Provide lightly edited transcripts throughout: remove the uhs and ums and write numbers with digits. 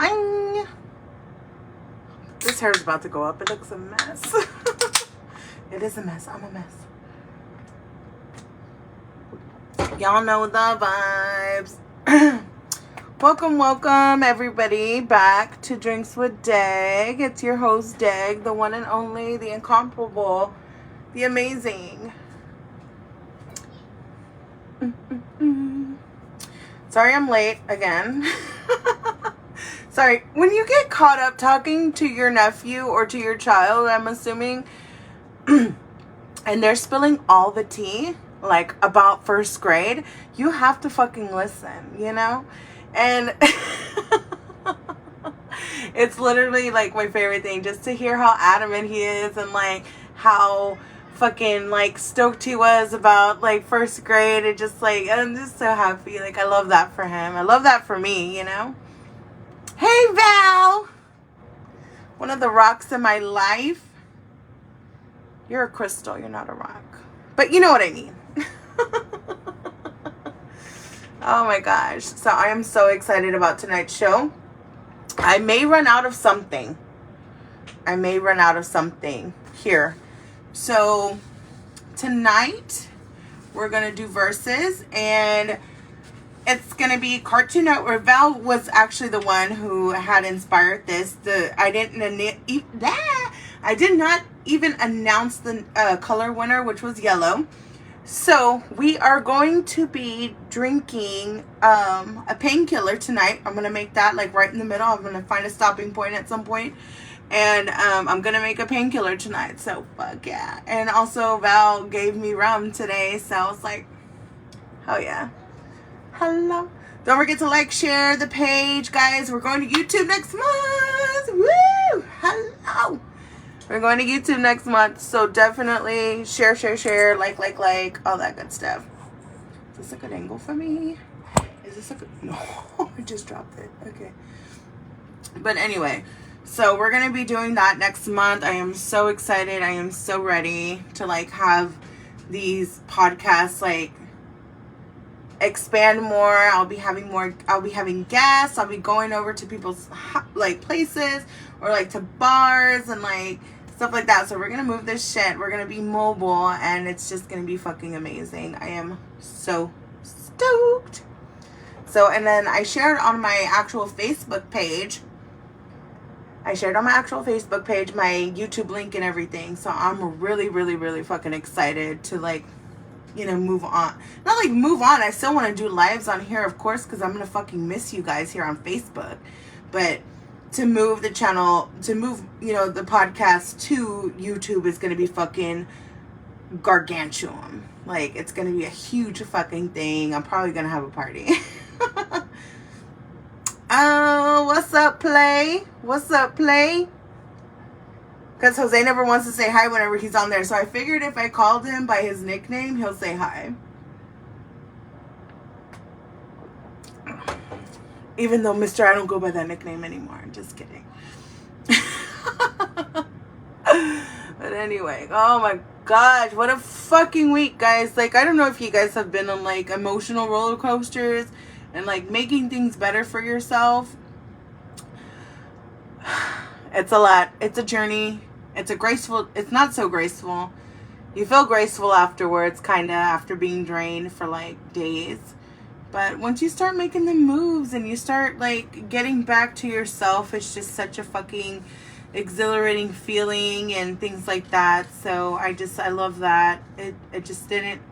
Hi. This hair is about to go up. It looks a mess. It is a mess. I'm a mess. Y'all know the vibes. Welcome, everybody, back to Drinks with Dag. It's your host, Dag, the one and only, the incomparable, the amazing. Sorry I'm late again. Sorry. When you get caught up talking to your nephew or to your child, I'm assuming, and they're spilling all the tea, like, about first grade, you have to fucking listen, you know? And it's literally, like, my favorite thing, just to hear how adamant he is and, like, how fucking, like, stoked he was about, like, first grade. It just, like, I'm just so happy. Like, I love that for him. I love that for me, you know? Hey, Val! One of the rocks in my life. You're a crystal. You're not a rock. But you know what I mean. Oh, my gosh. So, I am so excited about tonight's show. I may run out of something. Here. So, tonight, we're going to do verses, and it's going to be Cartoon Network. Val was actually the one who had inspired this. I did not even announce the color winner, which was yellow. So, we are going to be drinking a Painkiller tonight. I'm going to make that, like, right in the middle. I'm going to find a stopping point at some point. And I'm going to make a Painkiller tonight. So, fuck yeah. And also, Val gave me rum today. So, I was like, hell yeah. Hello. Don't forget to like, share the page, guys. We're going to YouTube next month. Woo! Hello. We're going to YouTube next month. So, definitely share, like, all that good stuff. Is this a good angle for me? Is this a good... No, I just dropped it. Okay. But anyway... So we're going to be doing that next month. I am so excited. I am so ready to, like, have these podcasts, like, expand more. I'll be having guests. I'll be going over to people's, like, places or, like, to bars and, like, stuff like that. So we're going to move this shit. We're going to be mobile, and it's just going to be fucking amazing. I am so stoked. So, and then I shared on my actual Facebook page my YouTube link and everything. So I'm really fucking excited to, like, you know, move on. Not like move on. I still want to do lives on here, of course, because I'm going to fucking miss you guys here on Facebook. But to move the channel, you know, the podcast to YouTube is going to be fucking gargantuan. Like, it's going to be a huge fucking thing. I'm probably going to have a party. Oh, what's up, Play? Because Jose never wants to say hi whenever he's on there. So I figured if I called him by his nickname, he'll say hi. Even though, Mr., I don't go by that nickname anymore. I'm just kidding. But anyway, oh my gosh, what a fucking week, guys. Like, I don't know if you guys have been on, like, emotional roller coasters and, like, making things better for yourself. It's a lot. It's a journey. It's not so graceful. You feel graceful afterwards, kind of, after being drained for, like, days. But once you start making the moves and you start, like, getting back to yourself, it's just such a fucking exhilarating feeling and things like that. So I love that. It just didn't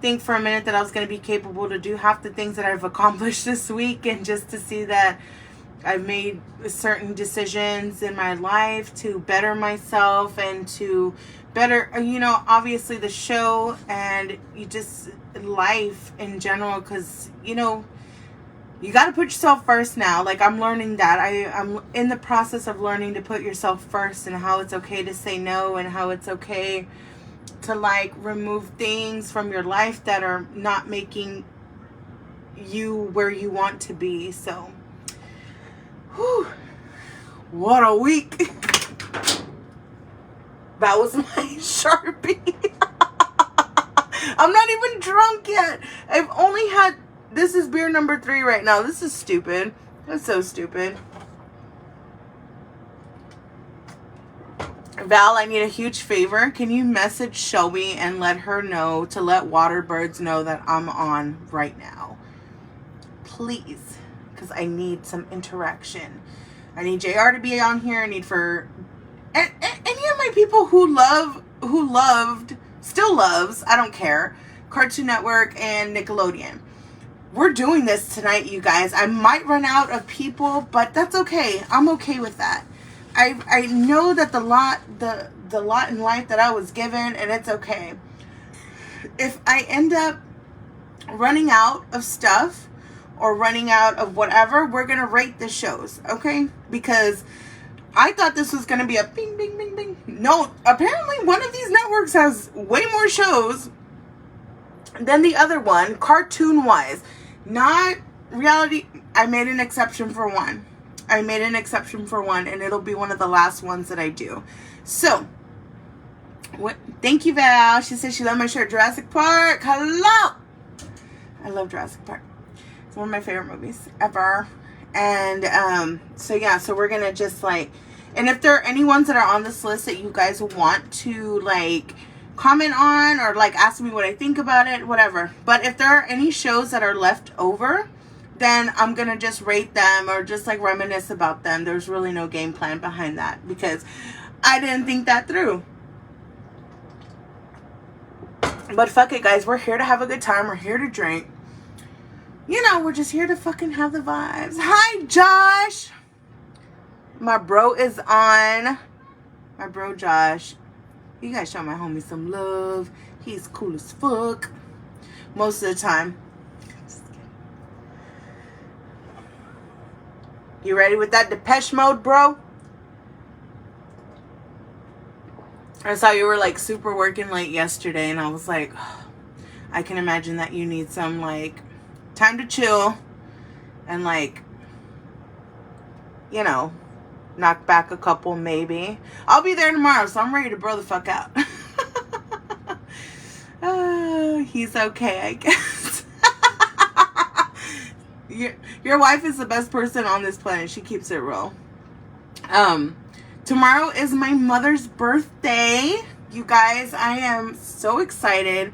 think for a minute that I was going to be capable to do half the things that I've accomplished this week, and just to see that I've made certain decisions in my life to better myself and to better, you know, obviously the show and you just life in general, because, you know, you got to put yourself first now. Like, I'm learning that. I'm in the process of learning to put yourself first, and how it's okay to say no, and how it's okay to, like, remove things from your life that are not making you where you want to be. So, whew, what a week. That was my Sharpie. I'm not even drunk yet. I've only had, this is beer number 3 right now. This is stupid. That's so stupid. Val, I need a huge favor. Can you message Shelby and let her know to let Waterbirds know that I'm on right now? Please. Because I need some interaction. I need JR to be on here. I need for any of my people who loved, still loves, I don't care, Cartoon Network and Nickelodeon. We're doing this tonight, you guys. I might run out of people, but that's okay. I'm okay with that. I know that the lot in life that I was given, and it's okay. If I end up running out of stuff or running out of whatever, we're going to rate the shows, okay? Because I thought this was going to be a bing, bing, bing, bing. No, apparently one of these networks has way more shows than the other one, cartoon-wise. Not reality. I made an exception for one. And it'll be one of the last ones that I do. So, thank you, Val. She said she loved my shirt, Jurassic Park. Hello! I love Jurassic Park. It's one of my favorite movies ever. And, so yeah, so we're gonna just, like, and if there are any ones that are on this list that you guys want to, like, comment on or, like, ask me what I think about it, whatever. But if there are any shows that are left over, then I'm going to just rate them or just, like, reminisce about them. There's really no game plan behind that because I didn't think that through. But fuck it, guys. We're here to have a good time. We're here to drink. You know, we're just here to fucking have the vibes. Hi, Josh. My bro is on. My bro, Josh. You guys show my homie some love. He's cool as fuck. Most of the time. You ready with that Depeche Mode, bro? I saw you were, like, super working late yesterday, and I was like, oh, I can imagine that you need some, like, time to chill and, like, you know, knock back a couple maybe. I'll be there tomorrow, so I'm ready to bro the fuck out. He's okay, I guess. Your wife is the best person on this planet. She keeps it real. Tomorrow is my mother's birthday. You guys, I am so excited.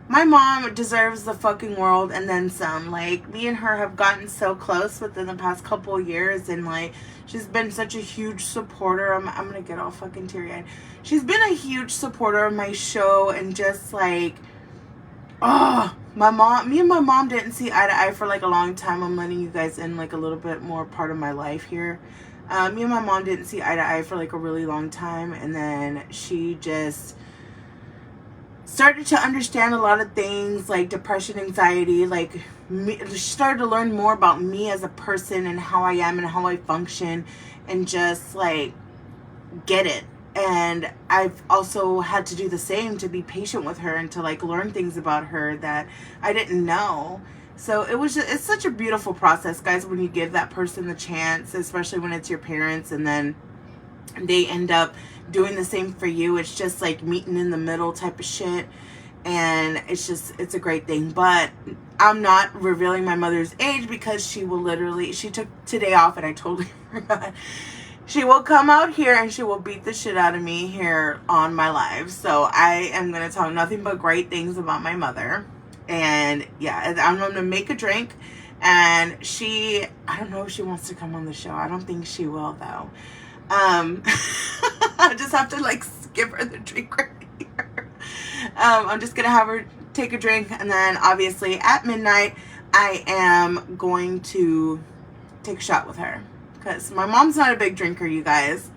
My mom deserves the fucking world and then some. Like, me and her have gotten so close within the past couple of years, and, like, she's been such a huge supporter. I'm gonna get all fucking teary-eyed. She's been a huge supporter of my show, and just, like, me and my mom didn't see eye to eye for, like, a long time. I'm letting you guys in, like, a little bit more part of my life here. Me and my mom didn't see eye to eye for, like, a really long time, and then she just started to understand a lot of things, like depression, anxiety, like, she started to learn more about me as a person and how I am and how I function, and just, like, get it. And I've also had to do the same, to be patient with her and to, like, learn things about her that I didn't know. So it's such a beautiful process, guys, when you give that person the chance, especially when it's your parents, and then they end up doing the same for you. It's just, like, meeting in the middle type of shit. And it's a great thing. But I'm not revealing my mother's age because she took today off, and I totally forgot. She will come out here and she will beat the shit out of me here on my live. So I am going to talk nothing but great things about my mother. And yeah, I'm going to make a drink. And I don't know if she wants to come on the show. I don't think she will, though. I just have to, like, give her the drink right here. I'm just going to have her take a drink. And then obviously at midnight, I am going to take a shot with her. Because my mom's not a big drinker, you guys.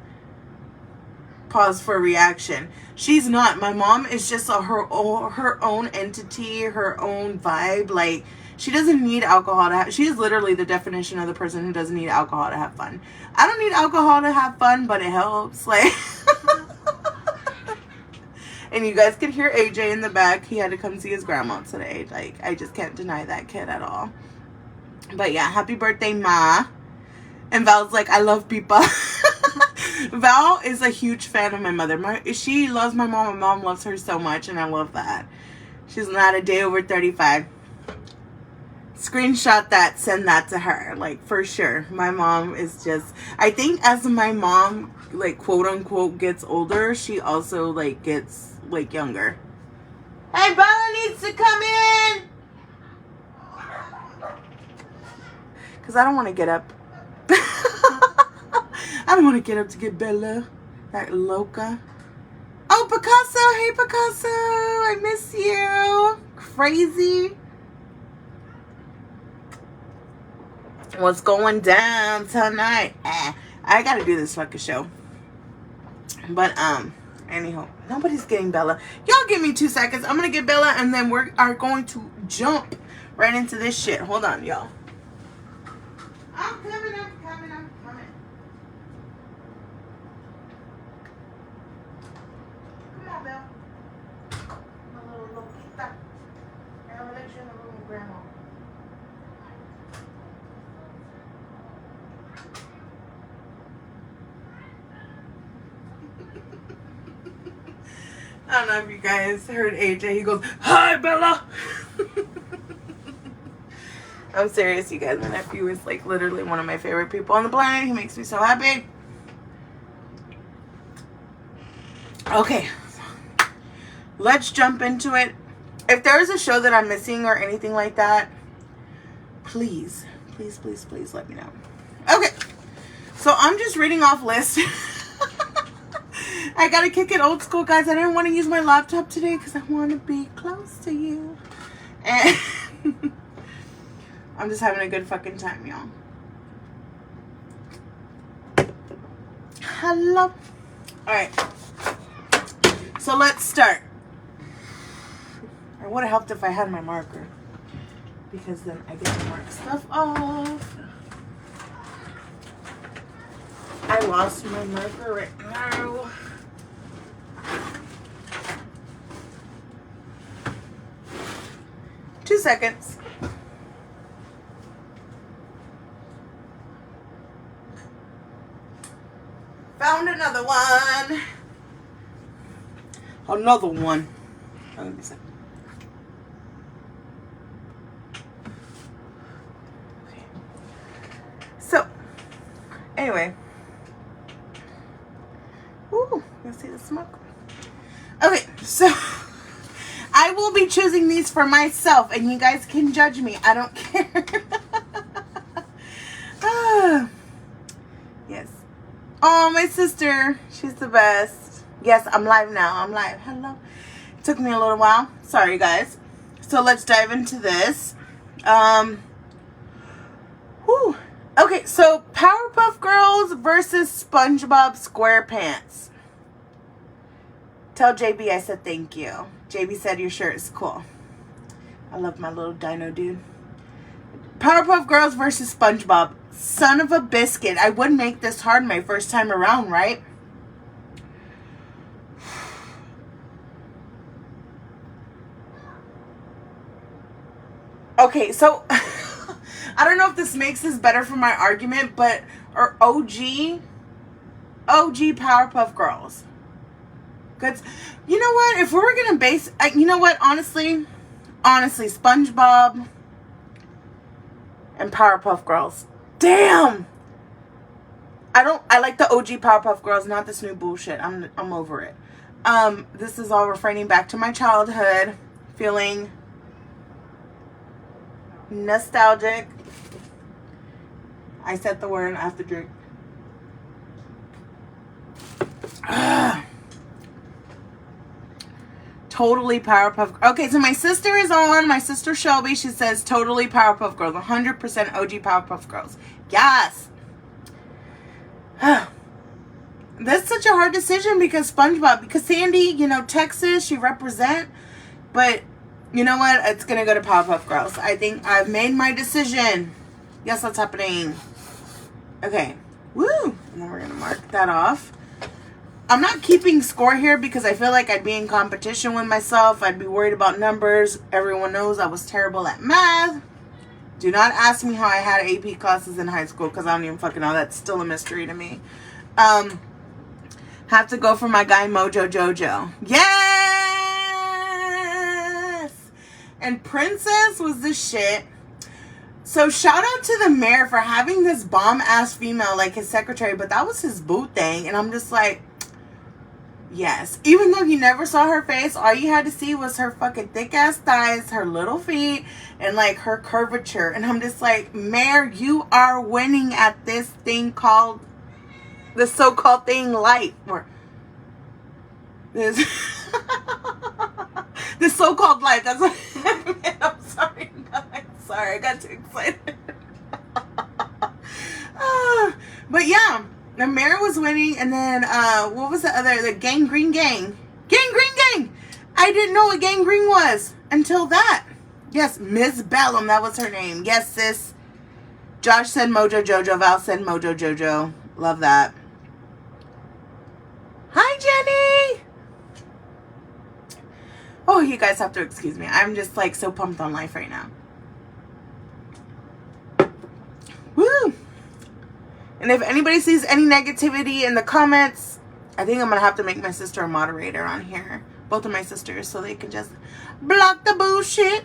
Pause for reaction. She's not. My mom is just her own entity, her own vibe. Like, she doesn't need alcohol she is literally the definition of the person who doesn't need alcohol to have fun. I don't need alcohol to have fun, but it helps. Like, and you guys could hear AJ in the back. He had to come see his grandma today. Like, I just can't deny that kid at all. But yeah, happy birthday, Ma. And Val's like, I love people. Val is a huge fan of my mother. She loves my mom. My mom loves her so much, and I love that. She's not a day over 35. screenshot that, send that to her. Like, for sure. My mom is just, I think as my mom, like, quote unquote, gets older, she also, like, gets, like, younger. Hey, Bella needs to come in! Because I don't want to get up. I don't want to get up to get Bella. That loca. Oh, Picasso. Hey, Picasso. I miss you. Crazy. What's going down tonight? I gotta do this fucking show. But, anyhow, nobody's getting Bella. Y'all give me 2 seconds. I'm gonna get Bella, and then we are going to jump right into this shit. Hold on, y'all. I'm coming. Come on, Belle. My little loquita. And I'm gonna let you in the room with Grandma. I don't know if you guys heard AJ. He goes, "Hi, Bella." I'm serious, you guys. My nephew is like literally one of my favorite people on the planet. He makes me so happy. Okay, let's jump into it. If there's a show that I'm missing or anything like that, please let me know. Okay, so I'm just reading off lists. I gotta kick it old school, guys. I didn't want to use my laptop today because I want to be close to you. And I'm just having a good fucking time, y'all. Hello. Alright. So let's start. It would have helped if I had my marker, because then I get to mark stuff off. I lost my marker right now. Two seconds. Found another one. Another one. Oh, give me a second. Okay. So, anyway. Ooh, you see the smoke? Okay, so I will be choosing these for myself, and you guys can judge me. I don't care. Yes. Oh, my sister. She's the best. Yes, I'm live now. I'm live. Hello. It took me a little while. Sorry, guys. So let's dive into this. Whew. Okay, so Powerpuff Girls versus SpongeBob SquarePants. Tell JB I said thank you. JB said your shirt is cool. I love my little dino dude. Powerpuff Girls versus SpongeBob. Son of a biscuit. I would make this hard my first time around, right? Okay, so I don't know if this makes this better for my argument, but OG Powerpuff Girls. Good. You know what? If we were gonna base, you know what? Honestly, SpongeBob and Powerpuff Girls. Damn. I like the OG Powerpuff Girls, not this new bullshit. I'm over it. This is all refraining back to my childhood, feeling nostalgic. I said the word. I have to drink. Totally Powerpuff. Okay, so my sister is on. My sister Shelby. She says totally Powerpuff Girls. 100% OG Powerpuff Girls. Yes. That's such a hard decision because SpongeBob. Because Sandy, you know, Texas, she represent. But you know what? It's going to go to Powerpuff Girls. I think I've made my decision. Yes, that's happening. Okay. Woo. And then we're going to mark that off. I'm not keeping score here because I feel like I'd be in competition with myself. I'd be worried about numbers. Everyone knows I was terrible at math. Do not ask me how I had AP classes in high school because I don't even fucking know. That's still a mystery to me. Have to go for my guy Mojo Jojo. Yes! And Princess was the shit. So shout out to the mayor for having this bomb ass female like his secretary, but that was his boo thing, and I'm just like, yes. Even though you never saw her face, all you had to see was her fucking thick ass thighs, her little feet, and like her curvature. And I'm just like, mayor, you are winning at this thing called the so-called thing life, or this the so-called life. That's what I meant. I'm sorry, guys. Sorry, I got too excited. But yeah, the mayor was winning, and then what was the other? The Gangrene Gang. Gangrene Gang. I didn't know what gangrene was until that. Yes, Miss Bellum. That was her name. Yes, sis. Josh said Mojo Jojo. Val said Mojo Jojo. Love that. Hi, Jenny. Oh, you guys have to excuse me. I'm just like so pumped on life right now. Woo! And if anybody sees any negativity in the comments, I think I'm going to have to make my sister a moderator on here. Both of my sisters, so they can just block the bullshit.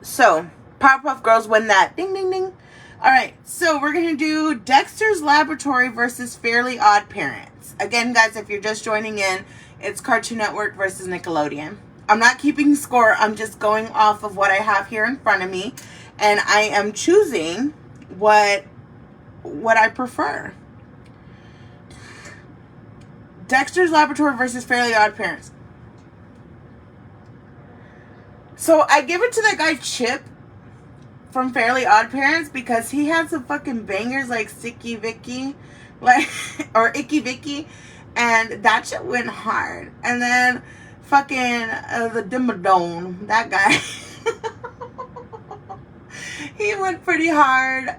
So, Powerpuff Girls win that. Ding, ding, ding. Alright, so we're going to do Dexter's Laboratory versus Fairly Odd Parents. Again, guys, if you're just joining in, it's Cartoon Network versus Nickelodeon. I'm not keeping score. I'm just going off of what I have here in front of me. And I am choosing what I prefer. Dexter's Laboratory versus Fairly Odd Parents. So I give it to that guy Chip from Fairly Odd Parents because he had some fucking bangers like Sticky Vicky, like or Icky Vicky, and that shit went hard. And then fucking the Dimmadome, that guy. He went pretty hard.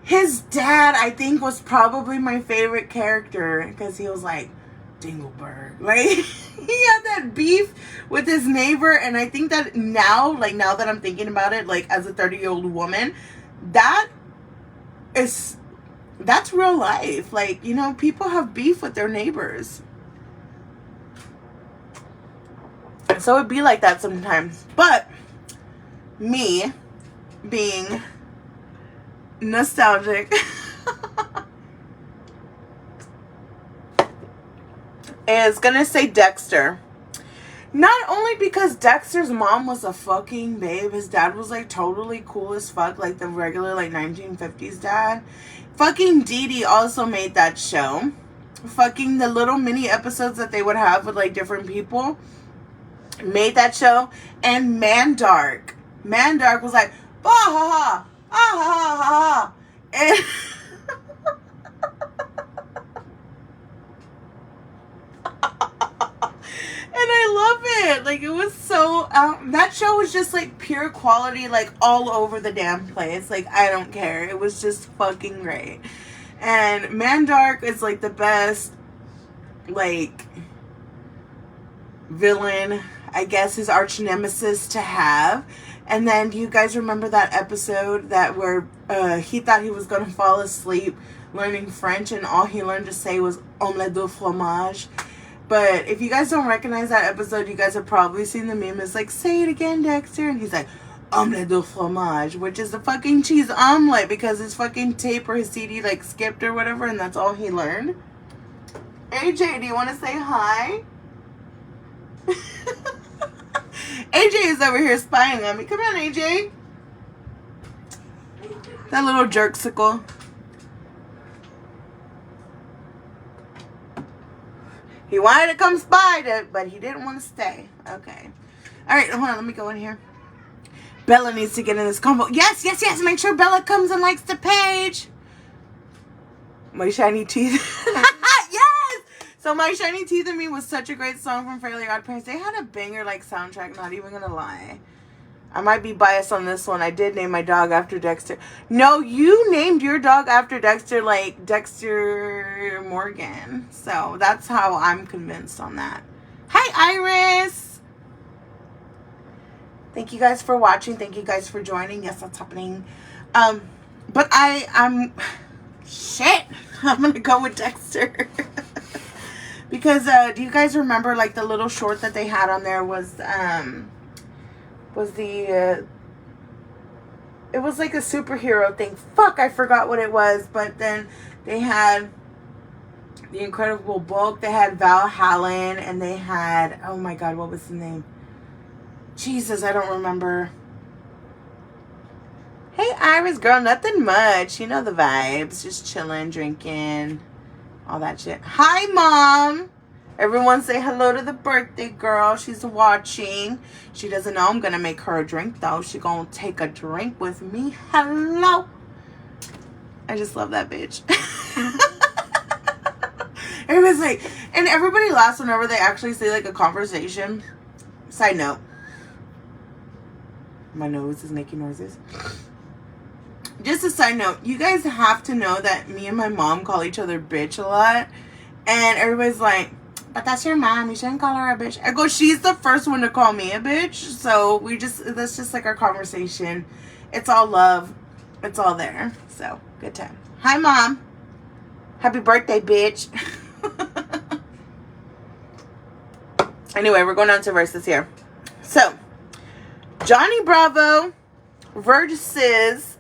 His dad, I think, was probably my favorite character because he was like Dingleberg. Like, he had that beef with his neighbor, and I think that now that I'm thinking about it, like as a 30-year-old woman, that's real life. Like, you know, people have beef with their neighbors. So it'd be like that sometimes. But me being nostalgic is gonna say Dexter. Not only because Dexter's mom was a fucking babe, his dad was like totally cool as fuck, like the regular like 1950s dad. Fucking Dee Dee also made that show. Fucking the little mini episodes that they would have with like different people made that show. And Mandark was like, bah ha ha, ah ha ha ha. And and I love it. Like, it was so that show was just like pure quality, like all over the damn place. Like, I don't care. It was just fucking great. And Mandark is like the best like villain, I guess, his arch nemesis to have. And then, do you guys remember that episode where he thought he was going to fall asleep learning French, and all he learned to say was omelette de fromage? But if you guys don't recognize that episode, you guys have probably seen the meme. It's like, say it again, Dexter. And he's like, omelette de fromage, which is the fucking cheese omelet, because his fucking tape or his CD like skipped or whatever, and that's all he learned. AJ, do you want to say hi? AJ is over here spying on me. Come on, AJ. That little jerksicle. He wanted to come spy, but he didn't want to stay. Okay. Alright, hold on. Let me go in here. Bella needs to get in this combo. Yes, yes, yes. Make sure Bella comes and likes the page. My Shiny Teeth. Yes! So My Shiny Teeth and Me was such a great song from Fairly Odd Parents. They had a banger like soundtrack, not even gonna lie. I might be biased on this one. I did name my dog after Dexter. No, you named your dog after Dexter, like Dexter Morgan. So that's how I'm convinced on that. Hi, Iris. Thank you guys for watching. Thank you guys for joining. Yes, that's happening. But I'm shit. I'm gonna go with Dexter. Because do you guys remember like the little short that they had on there was was it was like a superhero thing. Fuck, I forgot what it was. But then they had the Incredible Hulk. They had Val Hallen, and they had, oh my god, what was the name? Jesus, I don't remember. Hey, Iris, girl, nothing much. You know the vibes. Just chilling, drinking, all that shit. Hi, Mom. Everyone say hello to the birthday girl. She's watching. She doesn't know I'm going to make her a drink, though. She's going to take a drink with me. Hello. I just love that bitch. Everybody's like, and everybody laughs whenever they actually say, like, a conversation. Side note. My nose is making noises. Just a side note, you guys have to know that me and my mom call each other bitch a lot. And everybody's like, but that's your mom, you shouldn't call her a bitch. I go, she's the first one to call me a bitch. So that's just like our conversation. It's all love. It's all there. So, good time. Hi, Mom. Happy birthday, bitch. Anyway, we're going on to verses here. So, Johnny Bravo versus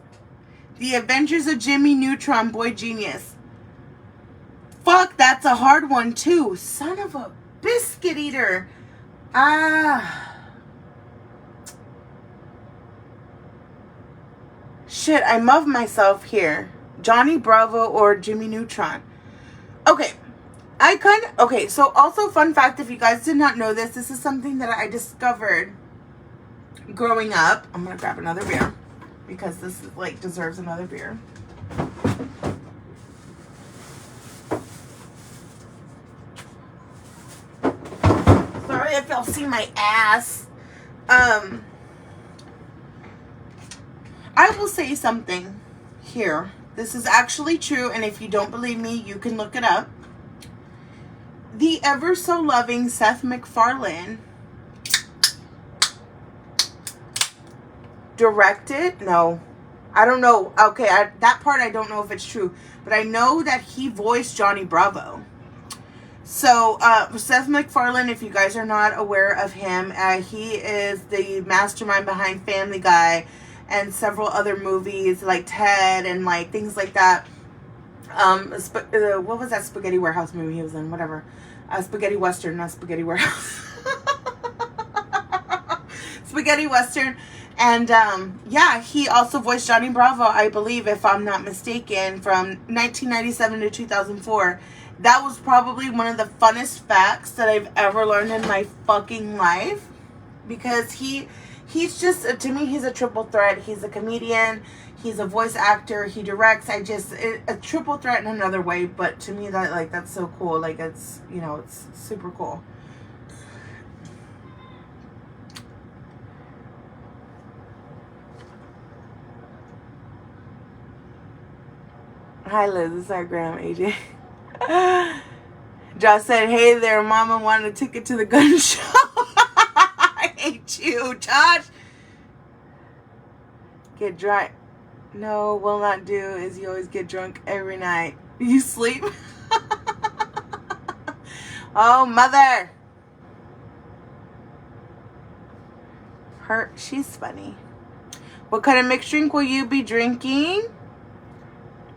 The Adventures of Jimmy Neutron, Boy Genius. Fuck, that's a hard one too. Son of a biscuit eater. Shit, I love myself here. Johnny Bravo or Jimmy Neutron. Okay. Okay, so also fun fact, if you guys did not know this is something that I discovered growing up. I'm gonna grab another beer because this like deserves another beer. Sorry if y'all see my ass. I will say something here. This is actually true, and if you don't believe me, you can look it up. The ever so loving Seth MacFarlane directed, no, I don't know. Okay, that part I don't know if it's true, but I know that he voiced Johnny Bravo. So, Seth MacFarlane, if you guys are not aware of him, he is the mastermind behind Family Guy and several other movies like Ted and like things like that. What was that Spaghetti Warehouse movie he was in? Whatever. Spaghetti Western, not Spaghetti Warehouse. Spaghetti Western. And, yeah, he also voiced Johnny Bravo, I believe, if I'm not mistaken, from 1997 to 2004. That was probably one of the funnest facts that I've ever learned in my fucking life. Because he's just, to me, he's a triple threat. He's a comedian. He's a voice actor. He directs. A triple threat in another way. But to me, that's so cool. Like, it's, it's super cool. Hi, Liz. This is our Graham, AJ. Josh said, hey there, Mama wanted a ticket to the gun show. I hate you, Josh. Get drunk. No, will not do is you always get drunk every night. You sleep? Oh, mother. She's funny. What kind of mixed drink will you be drinking?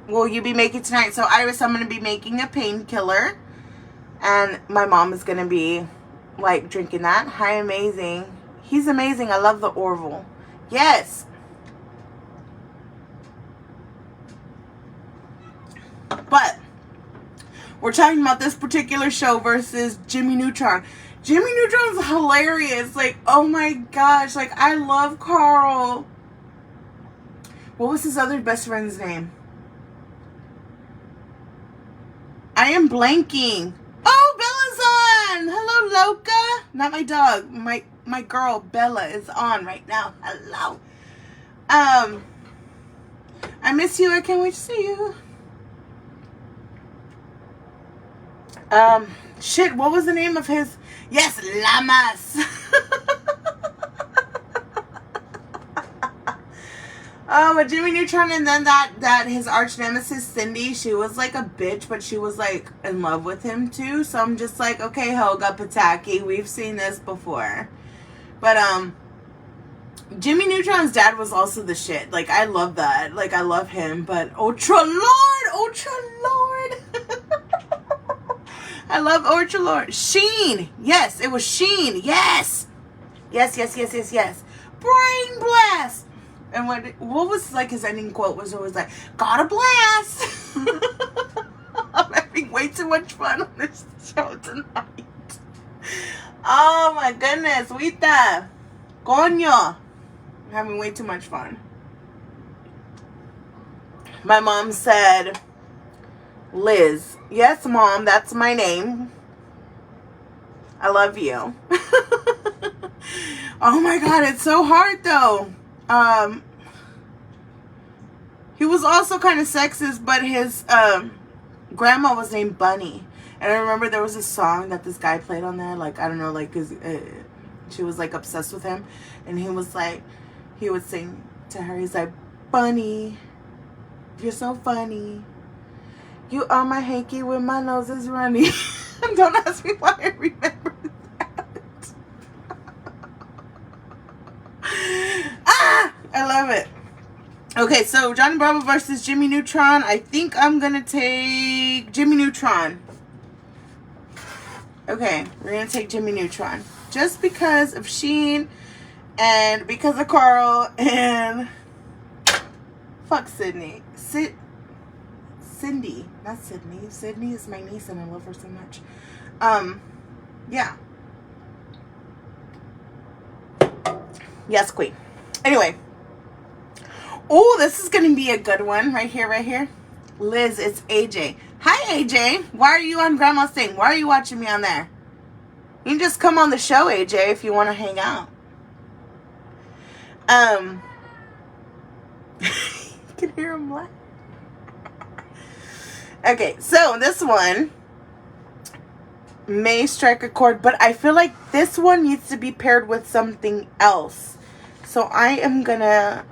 Will you be making tonight? So, Iris, I'm going to be making a Painkiller. And my mom is going to be, like, drinking that. Hi, amazing. He's amazing. I love the Orville. Yes. But, we're talking about this particular show versus Jimmy Neutron. Jimmy Neutron's hilarious. Like, oh my gosh. Like, I love Carl. What was his other best friend's name? I am blanking. Oh, Bella's on. Hello, Loca. Not my dog. My girl, Bella, is on right now. Hello. I miss you. I can't wait to see you. Shit, what was the name of his? Yes, Lamas. But Jimmy Neutron, and then that his arch nemesis Cindy, she was like a bitch, but she was like in love with him too. So I'm just like, okay, Helga Pataki, we've seen this before. But Jimmy Neutron's dad was also the shit. Like, I love that. Like, I love him. But Ultra Lord! Ultra Lord! I love Ultra Lord. Sheen! Yes, it was Sheen. Yes! Yes, yes, yes, yes, yes. Brain blast! And what was, like, his ending quote was always like, got a blast! I'm having way too much fun on this show tonight. Oh, my goodness. Wita. Coño. I'm having way too much fun. My mom said, Liz. Yes, Mom, that's my name. I love you. Oh my God, it's so hard though. He was also kind of sexist, but his grandma was named Bunny. And I remember there was a song that this guy played on there. Like, I don't know, like, she was like obsessed with him. And he was like, he would sing to her. He's like, Bunny, you're so funny. You are my hanky when my nose is runny. Don't ask me why I remember that. I love it. Okay, so Johnny Bravo versus Jimmy Neutron. I think I'm going to take Jimmy Neutron. Okay, we're going to take Jimmy Neutron. Just because of Sheen and because of Carl and fuck Sydney. Cindy, not Sydney. Sydney is my niece and I love her so much. Yeah. Yes, queen. Anyway. Oh, this is going to be a good one right here, right here. Liz, it's AJ. Hi, AJ. Why are you on Grandma's thing? Why are you watching me on there? You can just come on the show, AJ, if you want to hang out. You can hear him laugh. Okay, so this one may strike a chord, but I feel like this one needs to be paired with something else. So I am gonna...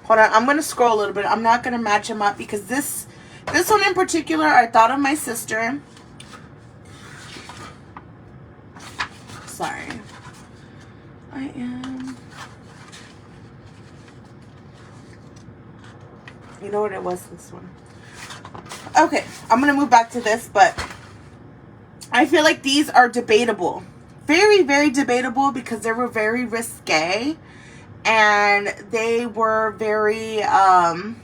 Hold on, I'm gonna scroll a little bit. I'm not gonna match them up because this one in particular, I thought of my sister. Sorry. I am... You know what it was, this one. Okay, I'm going to move back to this, but I feel like these are debatable. Very, very debatable because they were very risque. And they were very, kind of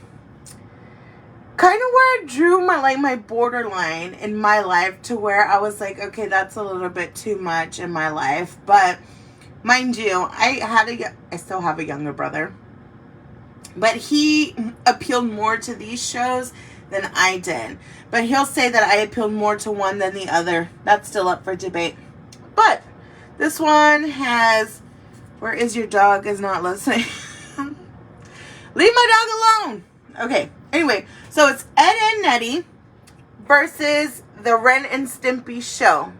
where I drew my borderline in my life to where I was like, okay, that's a little bit too much in my life. But mind you, I still have a younger brother. But he appealed more to these shows than I did. But he'll say that I appealed more to one than the other. That's still up for debate. But this one has... Where is your dog? Is not listening. Leave my dog alone. Okay. Anyway. So it's Ed and Nettie versus the Ren and Stimpy show.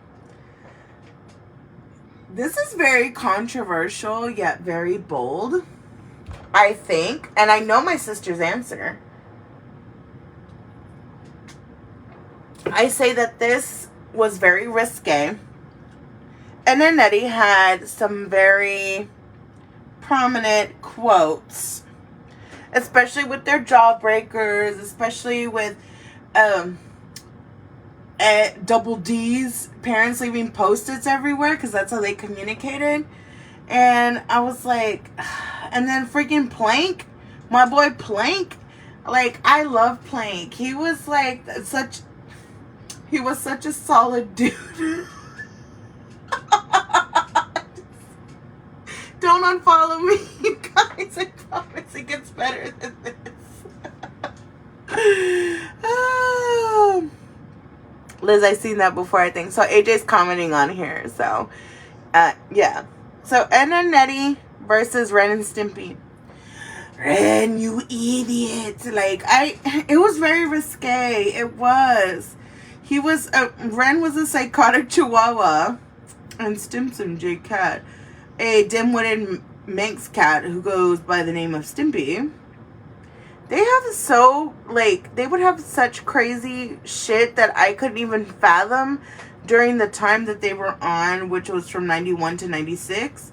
This is very controversial yet very bold. I think, and I know my sister's answer. I say that this was very risque. And then Nettie had some very prominent quotes, especially with their jawbreakers, especially with Double D's parents leaving Post-its everywhere because that's how they communicated. And I was like, and then freaking Plank, my boy Plank, like, I love Plank. He was like such a solid dude. Don't unfollow me, you guys. I promise it gets better than this. Liz, I seen that before, I think. So AJ's commenting on here. So, yeah. So, Ed and Nettie versus Ren and Stimpy. Ren, you idiot. Like, it was very risque. It was. Ren was a psychotic chihuahua. And Stimpson J. Cat, a dim-witted Manx cat who goes by the name of Stimpy. They would have such crazy shit that I couldn't even fathom during the time that they were on, which was from 91 to 96.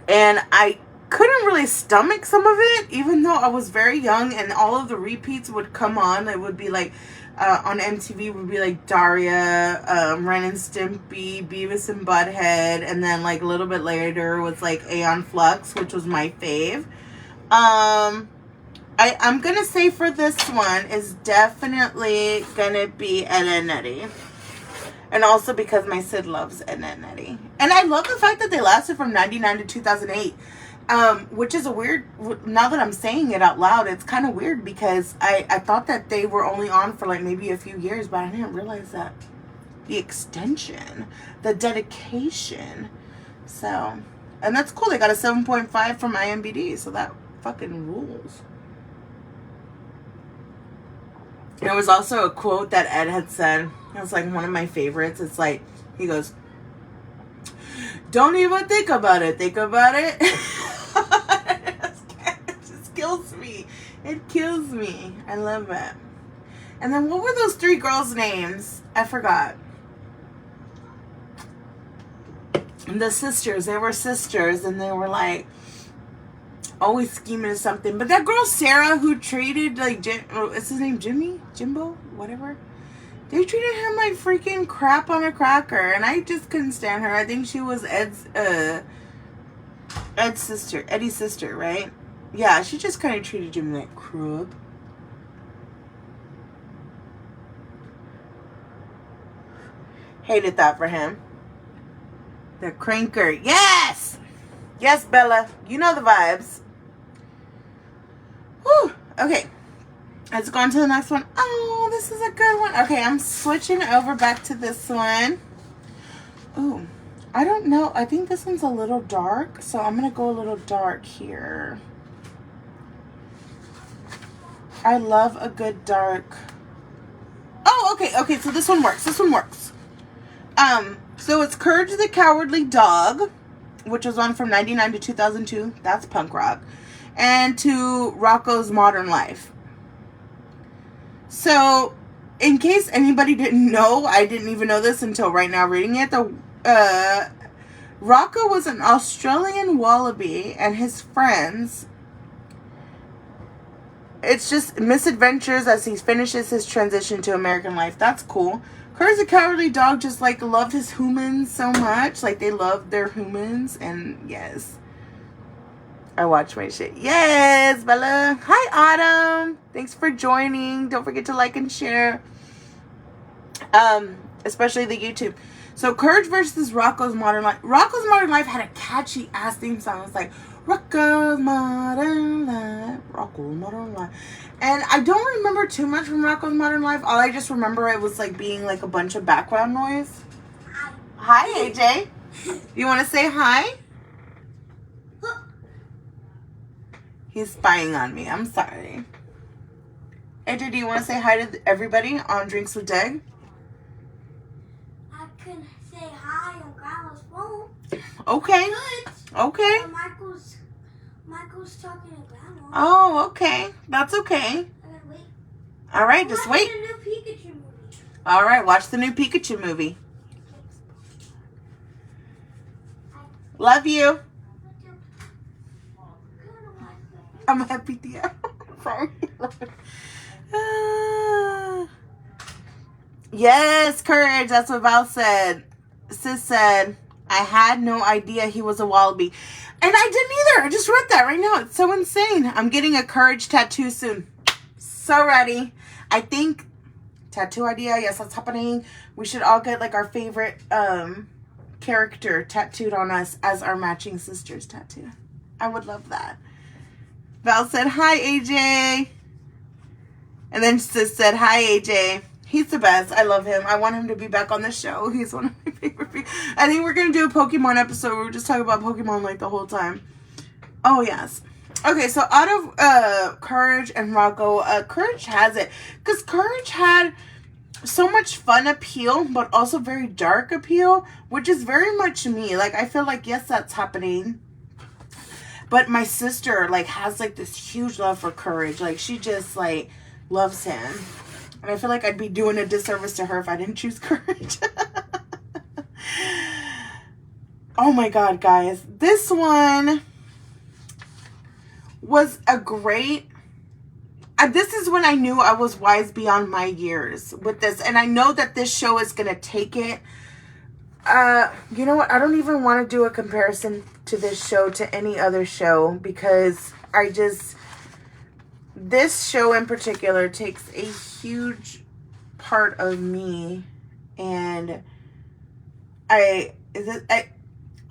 And I couldn't really stomach some of it, even though I was very young, and all of the repeats would come on. It would be like, on MTV would be like Daria, Ren and Stimpy, Beavis and Butthead, and then like a little bit later was like Aeon Flux, which was my fave. I'm gonna say for this one is definitely gonna be Ed, Edd n Eddy. And also because my Sid loves Ed, Edd n Eddy. And I love the fact that they lasted from 99 to 2008. Which is a weird, now that I'm saying it out loud, it's kind of weird because I thought that they were only on for like maybe a few years, but I didn't realize that the extension, the dedication. So, and that's cool. They got a 7.5 from IMDb, so that fucking rules. There was also a quote that Ed had said. It was like one of my favorites. It's like, he goes, "Don't even think about it. Think about it." It just kills me. It kills me. I love it. And then what were those three girls' names? I forgot. The sisters. They were sisters, and they were like always scheming or something. But that girl Sarah, who treated like is his name Jimbo, whatever. They treated him like freaking crap on a cracker, and I just couldn't stand her. I think she was Eddie's sister, right? Yeah, she just kind of treated him like crap. Hated that for him. The cranker, yes, yes, Bella, you know the vibes. Whew. Okay. Let's go on to the next one. Oh, this is a good one. Okay, I'm switching over back to this one. Ooh, I don't know. I think this one's a little dark, so I'm going to go a little dark here. I love a good dark. Oh, okay. Okay, so this one works. This one works. So it's Courage the Cowardly Dog, which was on from 99 to 2002. That's punk rock. And to Rocco's Modern Life. So, in case anybody didn't know, I didn't even know this until right now reading it. Rocco was an Australian wallaby, and his friends. It's just misadventures as he finishes his transition to American life. That's cool. Courage the Cowardly Dog just like loved his humans so much. Like they loved their humans, and yes. I watch my shit. Yes, Bella. Hi, Autumn. Thanks for joining. Don't forget to like and share. Especially the YouTube. So, Courage versus Rocco's Modern Life. Rocco's Modern Life had a catchy ass theme song. It's like, Rocco's Modern Life. Rocco's Modern Life. And I don't remember too much from Rocco's Modern Life. All I just remember it was like being like a bunch of background noise. Hi, AJ. You want to say hi? He's spying on me. I'm sorry. AJ, do you want to say hi to everybody on Drinks with Deg? I can say hi on Grandma's phone. Okay. Okay. But Michael's talking to Grandma. Oh, okay. That's okay. I gotta wait. All right, just wait. The new Pikachu movie. All right, watch the new Pikachu movie. Love you. I'm happy, dear. Sorry. Yes, Courage. That's what Val said. Sis said, I had no idea he was a wallaby. And I didn't either. I just read that right now. It's so insane. I'm getting a Courage tattoo soon. So ready. I think tattoo idea. Yes, that's happening. We should all get like our favorite character tattooed on us as our matching sisters tattoo. I would love that. Val said, hi, AJ. And then Sis said, hi, AJ. He's the best. I love him. I want him to be back on the show. He's one of my favorite people. I think we're going to do a Pokemon episode where we're just talking about Pokemon like the whole time. Oh, yes. Okay, so out of Courage and Rocco, Courage has it. Because Courage had so much fun appeal, but also very dark appeal, which is very much me. Like, I feel like, yes, that's happening. But my sister, like, has, like, this huge love for Courage. Like, she just, like, loves him. And I feel like I'd be doing a disservice to her if I didn't choose courage. Oh my God, guys. This one was a great... this is when I knew I was wise beyond my years with this. And I know that this show is going to take it. You know what? I don't even want to do a comparison to this show to any other show, because this show in particular takes a huge part of me. And I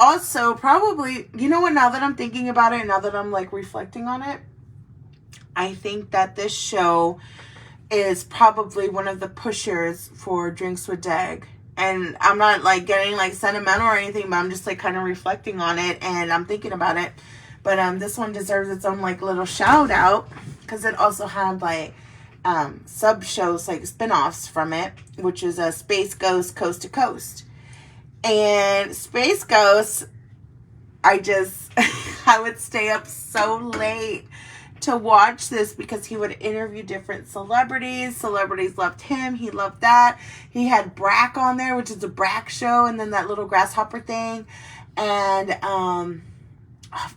also probably, you know what, now that I'm thinking about it, now that I'm like reflecting on it, I think that this show is probably one of the pushers for Drinks with Dag. And I'm not like getting like sentimental or anything, but I'm just like kind of reflecting on it and I'm thinking about it. But this one deserves its own like little shout out, because it also had like sub shows, like spin-offs from it, which is a Space Ghost Coast to Coast. And Space Ghost, I would stay up so late to watch this because he would interview different celebrities. Celebrities loved him. He loved that. He had Brack on there, which is a Brack show, and then that little grasshopper thing. And, oh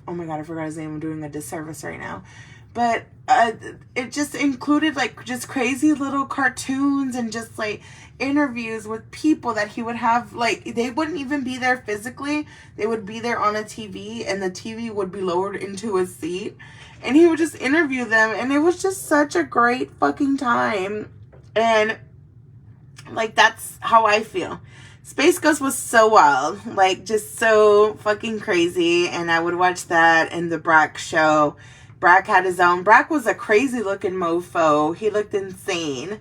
my God, I forgot his name. I'm doing a disservice right now. But it just included like just crazy little cartoons and just like interviews with people that he would have, like they wouldn't even be there physically. They would be there on a TV, and the TV would be lowered into his seat, and he would just interview them, and it was just such a great fucking time. And like that's how I feel. Space Ghost was so wild, like just so fucking crazy, and I would watch that and the Brack show. Brack had his own. Brack was a crazy looking mofo. He looked insane.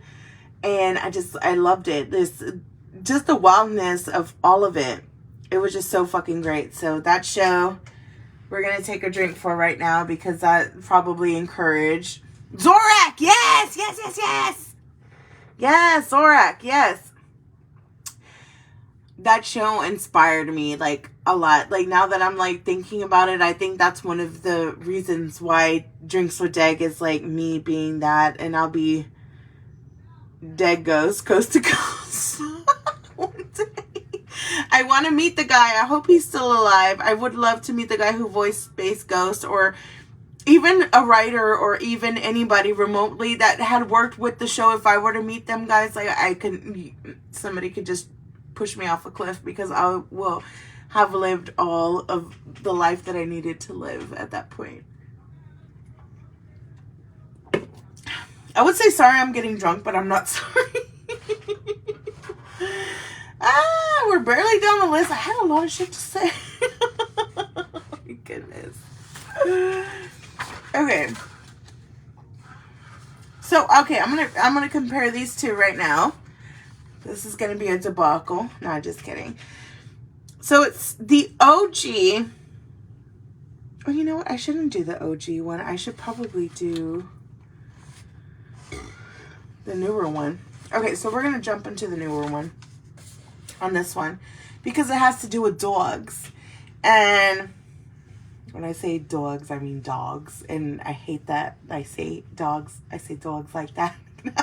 And I loved it. Just the wildness of all of it. It was just so fucking great. So that show, we're going to take a drink for right now, because that probably encouraged. Zorak! Yes! Yes, yes, yes! Yes, Zorak, yes. That show inspired me like a lot. Like now that I'm like thinking about it, I think that's one of the reasons why Drinks with Dag is like me being that, and I'll be Dag Ghost Coast to Coast one day. I want to meet the guy. I hope he's still alive. I would love to meet the guy who voiced Space Ghost, or even a writer, or even anybody remotely that had worked with the show. If I were to meet them guys, like somebody could just push me off a cliff, because I will have lived all of the life that I needed to live at that point. I would say sorry I'm getting drunk, but I'm not sorry. We're barely down the list. I had a lot of shit to say. Oh my goodness. Okay. So, okay, I'm gonna compare these two right now. This is going to be a debacle. No, just kidding. So it's the OG. Oh, you know what? I shouldn't do the OG one. I should probably do the newer one. Okay, so we're going to jump into the newer one on this one, because it has to do with dogs. And when I say dogs, I mean dogs. And I hate that I say dogs. I say dogs like that.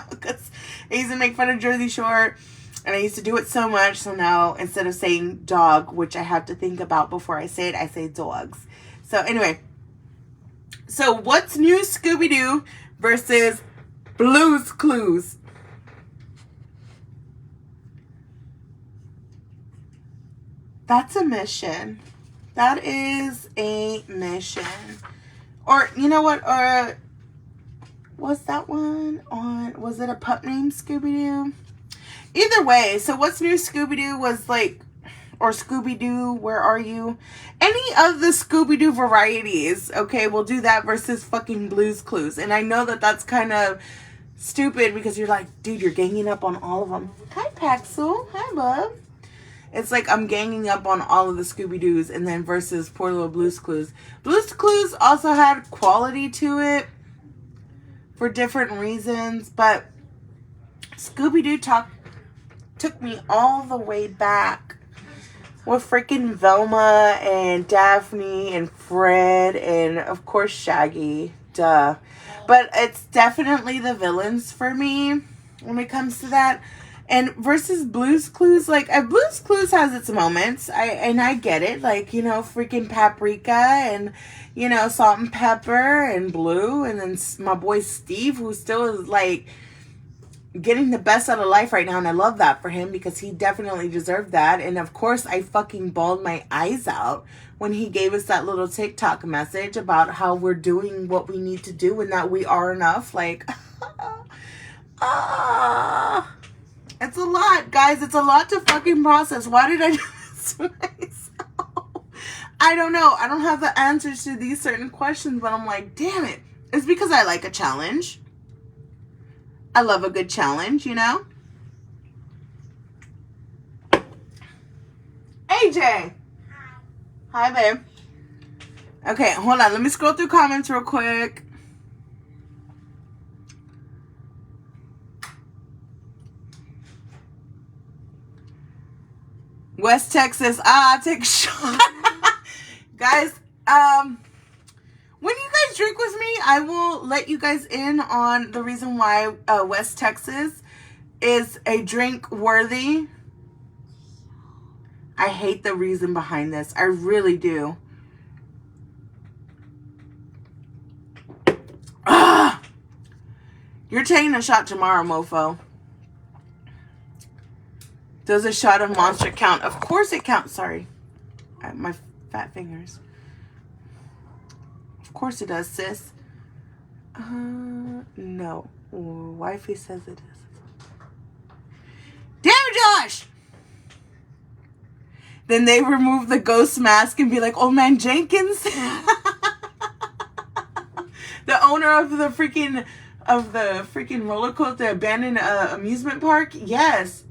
Because I used to make fun of Jersey Shore, and I used to do it so much. So now instead of saying dog, which I have to think about before I say it, I say dogs. So anyway, so what's new Scooby-Doo versus Blue's Clues? That's a mission. That is a mission. Or you know what? Was that one on, was it a pup named Scooby-Doo? Either way, so what's new Scooby-Doo was like, or Scooby-Doo, where are you? Any of the Scooby-Doo varieties, okay, we'll do that versus fucking Blue's Clues. And I know that that's kind of stupid, because you're like, dude, you're ganging up on all of them. Hi, Paxel. Hi, bub. It's like I'm ganging up on all of the Scooby-Doos, and then versus poor little Blue's Clues. Blue's Clues also had quality to it for different reasons, but Scooby-Doo took me all the way back with freaking Velma and Daphne and Fred and of course Shaggy, duh. But it's definitely the villains for me. when it comes to that. And versus Blue's Clues, like Blue's Clues has its moments. I get it, like, you know, freaking paprika and, you know, salt and pepper and Blue, and then my boy Steve, who still is like getting the best out of life right now, and I love that for him because he definitely deserved that. And of course, I fucking bawled my eyes out when he gave us that little TikTok message about how we're doing what we need to do and that we are enough. Like, it's a lot, guys. It's a lot to fucking process. Why did I do this to myself? I don't know. I don't have the answers to these certain questions, but I'm like, damn it. It's because I like a challenge. I love a good challenge, you know? AJ. Hi, babe. Okay, hold on. Let me scroll through comments real quick. West Texas. Take a shot. Guys, when you guys drink with me, I will let you guys in on the reason why West Texas is a drink worthy. I hate the reason behind this. I really do. You're taking a shot tomorrow, mofo. Does a shot of Monster count? Of course it counts. Sorry. My fat fingers. Of course it does, sis. No. Wifey says it is. Damn, Josh! Then they remove the ghost mask and be like, Old Man Jenkins? The owner of the freaking roller coaster, the abandoned amusement park? Yes.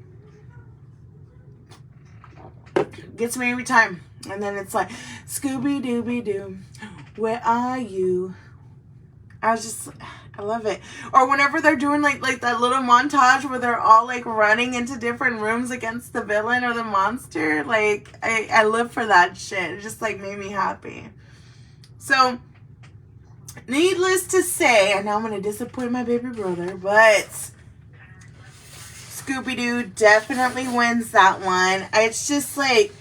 Gets me every time. And then it's like, Scooby-Dooby-Doo, where are you? I love it. Or whenever they're doing like that little montage where they're all like running into different rooms against the villain or the monster. Like, I live for that shit. It just like made me happy. So, needless to say, I know I'm going to disappoint my baby brother, but Scooby-Doo definitely wins that one. It's just like,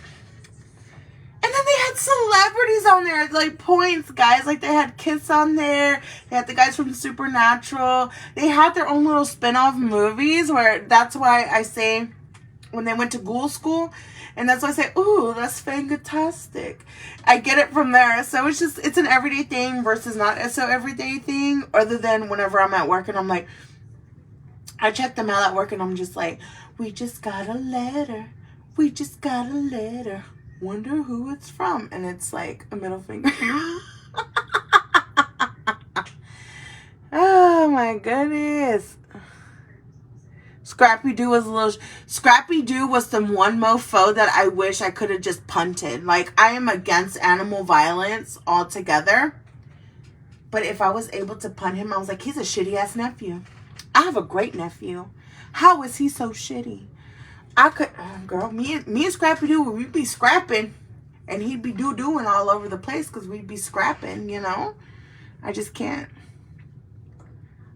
and then they had celebrities on there, like points, guys. Like they had Kiss on there. They had the guys from Supernatural. They had their own little spin-off movies where that's why I say when they went to ghoul school. And that's why I say, ooh, that's fantastic. I get it from there. So it's an everyday thing versus not a so everyday thing. Other than whenever I'm at work and I'm like, I check them out at work and I'm just like, we just got a letter. We just got a letter. Wonder who it's from. And it's like a middle finger. Oh my goodness. Scrappy-Doo was the one mofo that I wish I could have just punted. Like, I am against animal violence altogether. But if I was able to punt him, I was like, he's a shitty-ass nephew. I have a great nephew. How is he so shitty? I could, girl, me and Scrappy-Doo, we'd be scrapping. And he'd be doo-dooing all over the place because we'd be scrapping, you know? I just can't.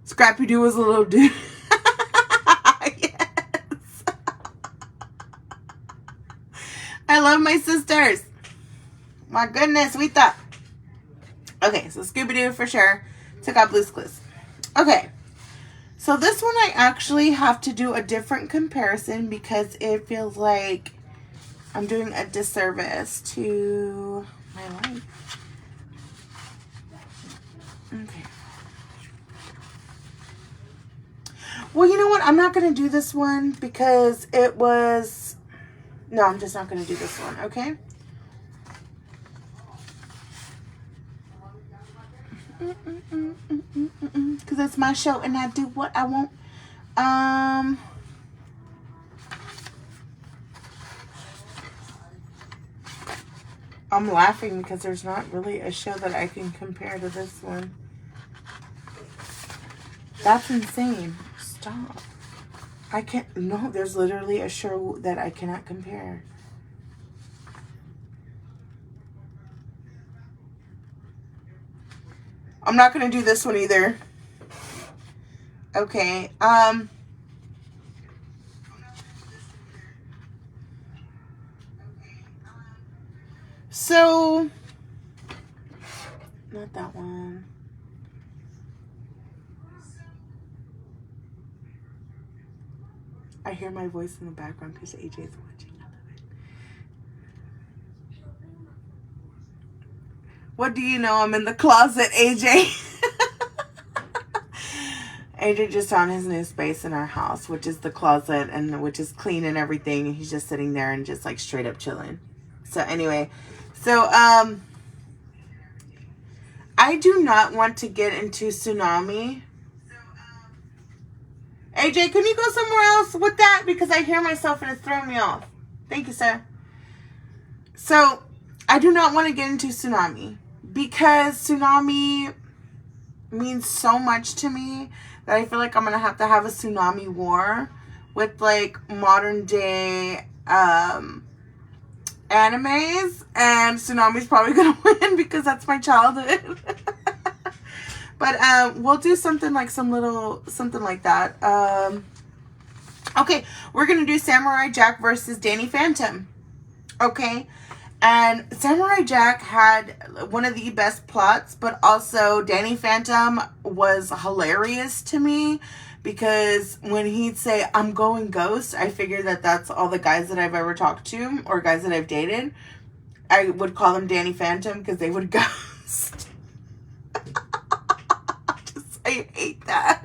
Scrappy-Doo was a little dude. Yes. I love my sisters. My goodness, we thought. Okay, so Scooby-Doo for sure. Took out Blue's Clues. Okay. So this one I actually have to do a different comparison because it feels like I'm doing a disservice to my life. Okay. Well, you know what? I'm not going to do this one because it was... No, I'm just not going to do this one, okay? Because it's my show and I do what I want. I'm laughing because there's not really a show that I can compare to this one. That's insane. Stop. I can't. No, there's literally a show that I cannot compare. I'm not going to do this one either. Okay. So, not that one. I hear my voice in the background because AJ's watching. What do you know? I'm in the closet, AJ. AJ just found his new space in our house, which is the closet, and which is clean and everything. And he's just sitting there and just like straight up chilling. So anyway, I do not want to get into Tsunami. AJ, can you go somewhere else with that? Because I hear myself and it's throwing me off. Thank you, sir. So, I do not want to get into Tsunami. Because Tsunami means so much to me that I feel like I'm going to have a Tsunami war with like modern day animes. And Tsunami's probably going to win because that's my childhood. But we'll do something like something like that. Okay, we're going to do Samurai Jack versus Danny Phantom. Okay, and Samurai Jack had one of the best plots, but also Danny Phantom was hilarious to me because when he'd say, I'm going ghost, I figured that that's all the guys that I've ever talked to or guys that I've dated. I would call them Danny Phantom because they would ghost. I hate that.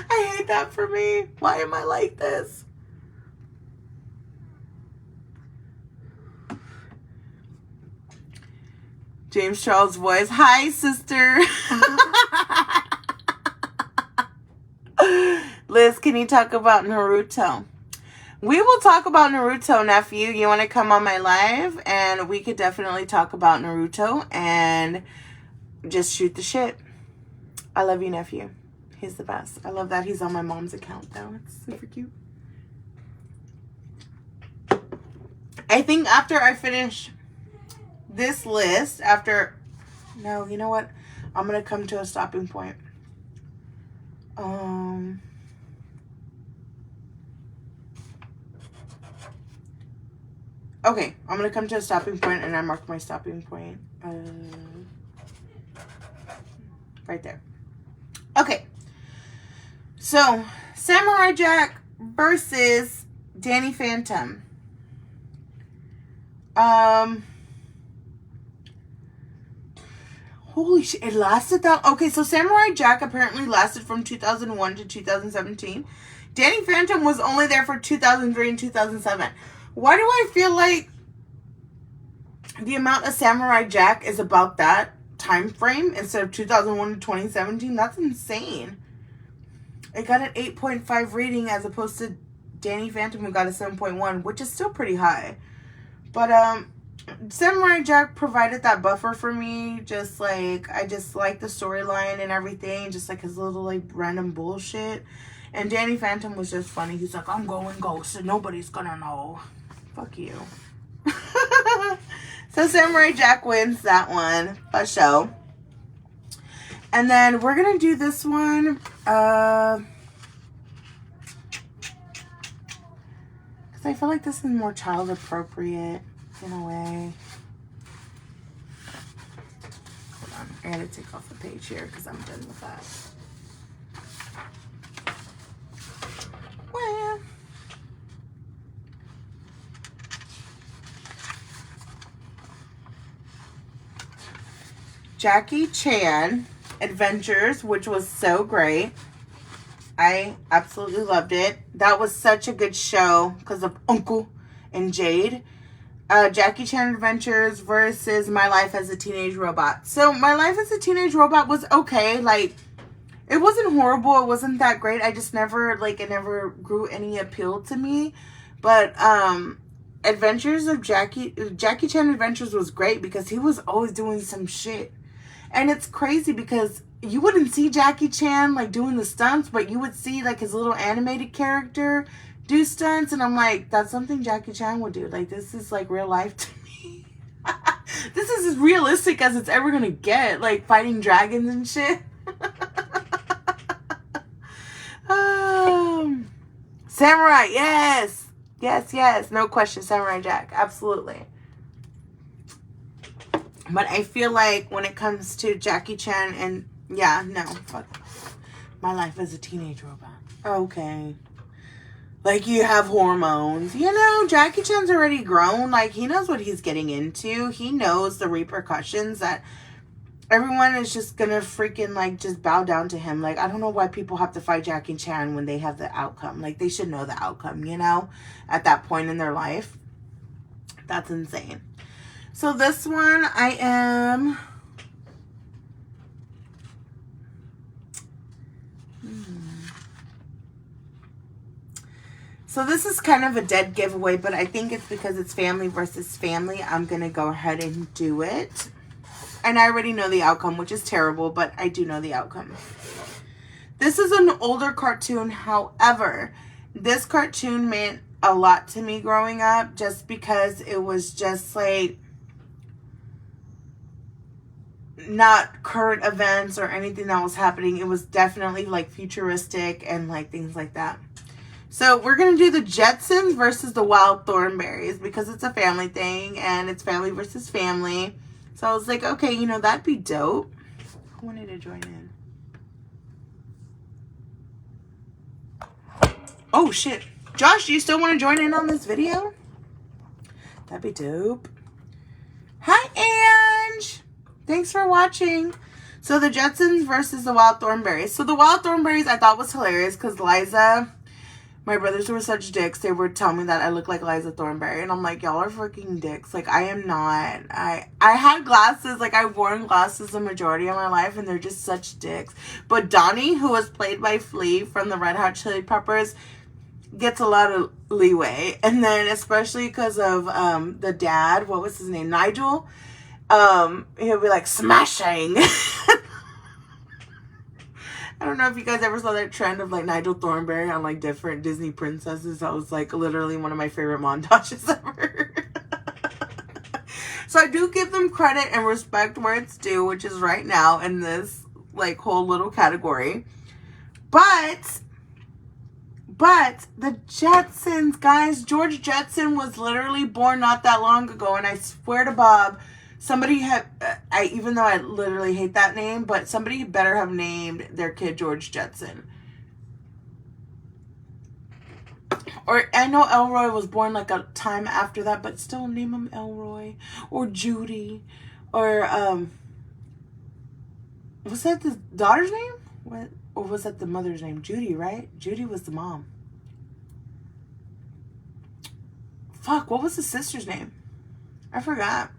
I hate that for me. Why am I like this? James Charles' voice. Hi, sister. Liz, can you talk about Naruto? We will talk about Naruto, nephew. You want to come on my live? And we could definitely talk about Naruto and just shoot the shit. I love you, nephew. He's the best. I love that he's on my mom's account, though. It's super cute. I think after I finish this list, no, you know what? I'm going to come to a stopping point. Okay, I'm going to come to a stopping point, and I marked my stopping point. Right there. Okay, so Samurai Jack versus Danny Phantom. Holy shit, it lasted that. Okay, so Samurai Jack apparently lasted from 2001 to 2017. Danny Phantom was only there for 2003 and 2007. Why do I feel like the amount of Samurai Jack is about that time frame instead of 2001 to 2017? That's insane. It got an 8.5 rating as opposed to Danny Phantom, who got a 7.1, which is still pretty high. But Samurai Jack provided that buffer for me. Just like, I just like the storyline and everything, just like his little like random bullshit. And Danny Phantom was just funny. He's like, I'm going ghost and nobody's gonna know. Fuck you. So Samurai Jack wins that one for show. And then we're gonna do this one. Because I feel like this is more child appropriate in a way. Hold on, I gotta take off the page here because I'm done with that. Well, Jackie Chan Adventures, which was so great. I absolutely loved it. That was such a good show because of Uncle and Jade. Jackie Chan Adventures versus My Life as a Teenage Robot. So My Life as a Teenage Robot was okay. Like, it wasn't horrible. It wasn't that great. I just never, like, it never grew any appeal to me. But Adventures of Jackie Chan Adventures was great because he was always doing some shit. And it's crazy because you wouldn't see Jackie Chan like doing the stunts, but you would see like his little animated character do stunts. And I'm like, that's something Jackie Chan would do. Like, this is like real life to me. This is as realistic as it's ever going to get. Like fighting dragons and shit. Samurai, yes. Yes, yes. No question. Samurai Jack. Absolutely. But I feel like when it comes to Jackie Chan and, yeah, no, fuck. My life as a teenage robot. Okay. Like, you have hormones. You know, Jackie Chan's already grown. Like, he knows what he's getting into. He knows the repercussions that everyone is just gonna freaking, like, just bow down to him. Like, I don't know why people have to fight Jackie Chan when they have the outcome. Like, they should know the outcome, you know, at that point in their life. That's insane. So this one, I am... So this is kind of a dead giveaway, but I think it's because it's family versus family. I'm going to go ahead and do it. And I already know the outcome, which is terrible, but I do know the outcome. This is an older cartoon. However, this cartoon meant a lot to me growing up just because it was just like not current events or anything that was happening. It was definitely like futuristic and like things like that. So we're going to do the Jetsons versus the Wild Thornberrys because it's a family thing and it's family versus family. So I was like, okay, you know, that'd be dope. Who wanted to join in? Oh, shit. Josh, do you still want to join in on this video? That'd be dope. Hi, Ange. Thanks for watching. So the Jetsons versus the Wild Thornberrys. So the Wild Thornberrys I thought was hilarious because Liza... My brothers were such dicks. They would tell me that I look like Liza Thornberry. And I'm like, y'all are freaking dicks. Like, I am not. I had glasses. Like, I've worn glasses the majority of my life. And they're just such dicks. But Donnie, who was played by Flea from the Red Hot Chili Peppers, gets a lot of leeway. And then, especially because of the dad. What was his name? Nigel. He'll be like, smashing. I don't know if you guys ever saw that trend of like Nigel Thornberry on like different Disney princesses. That was like literally one of my favorite montages ever. So I do give them credit and respect where it's due, which is right now in this like whole little category. But the Jetsons, guys, George Jetson was literally born not that long ago. And I swear to Bob, somebody had, even though I literally hate that name, but somebody better have named their kid George Jetson. Or I know Elroy was born like a time after that, but still name him Elroy or Judy or was that the daughter's name? What, or was that the mother's name? Judy, right? Judy was the mom. Fuck, what was the sister's name? I forgot.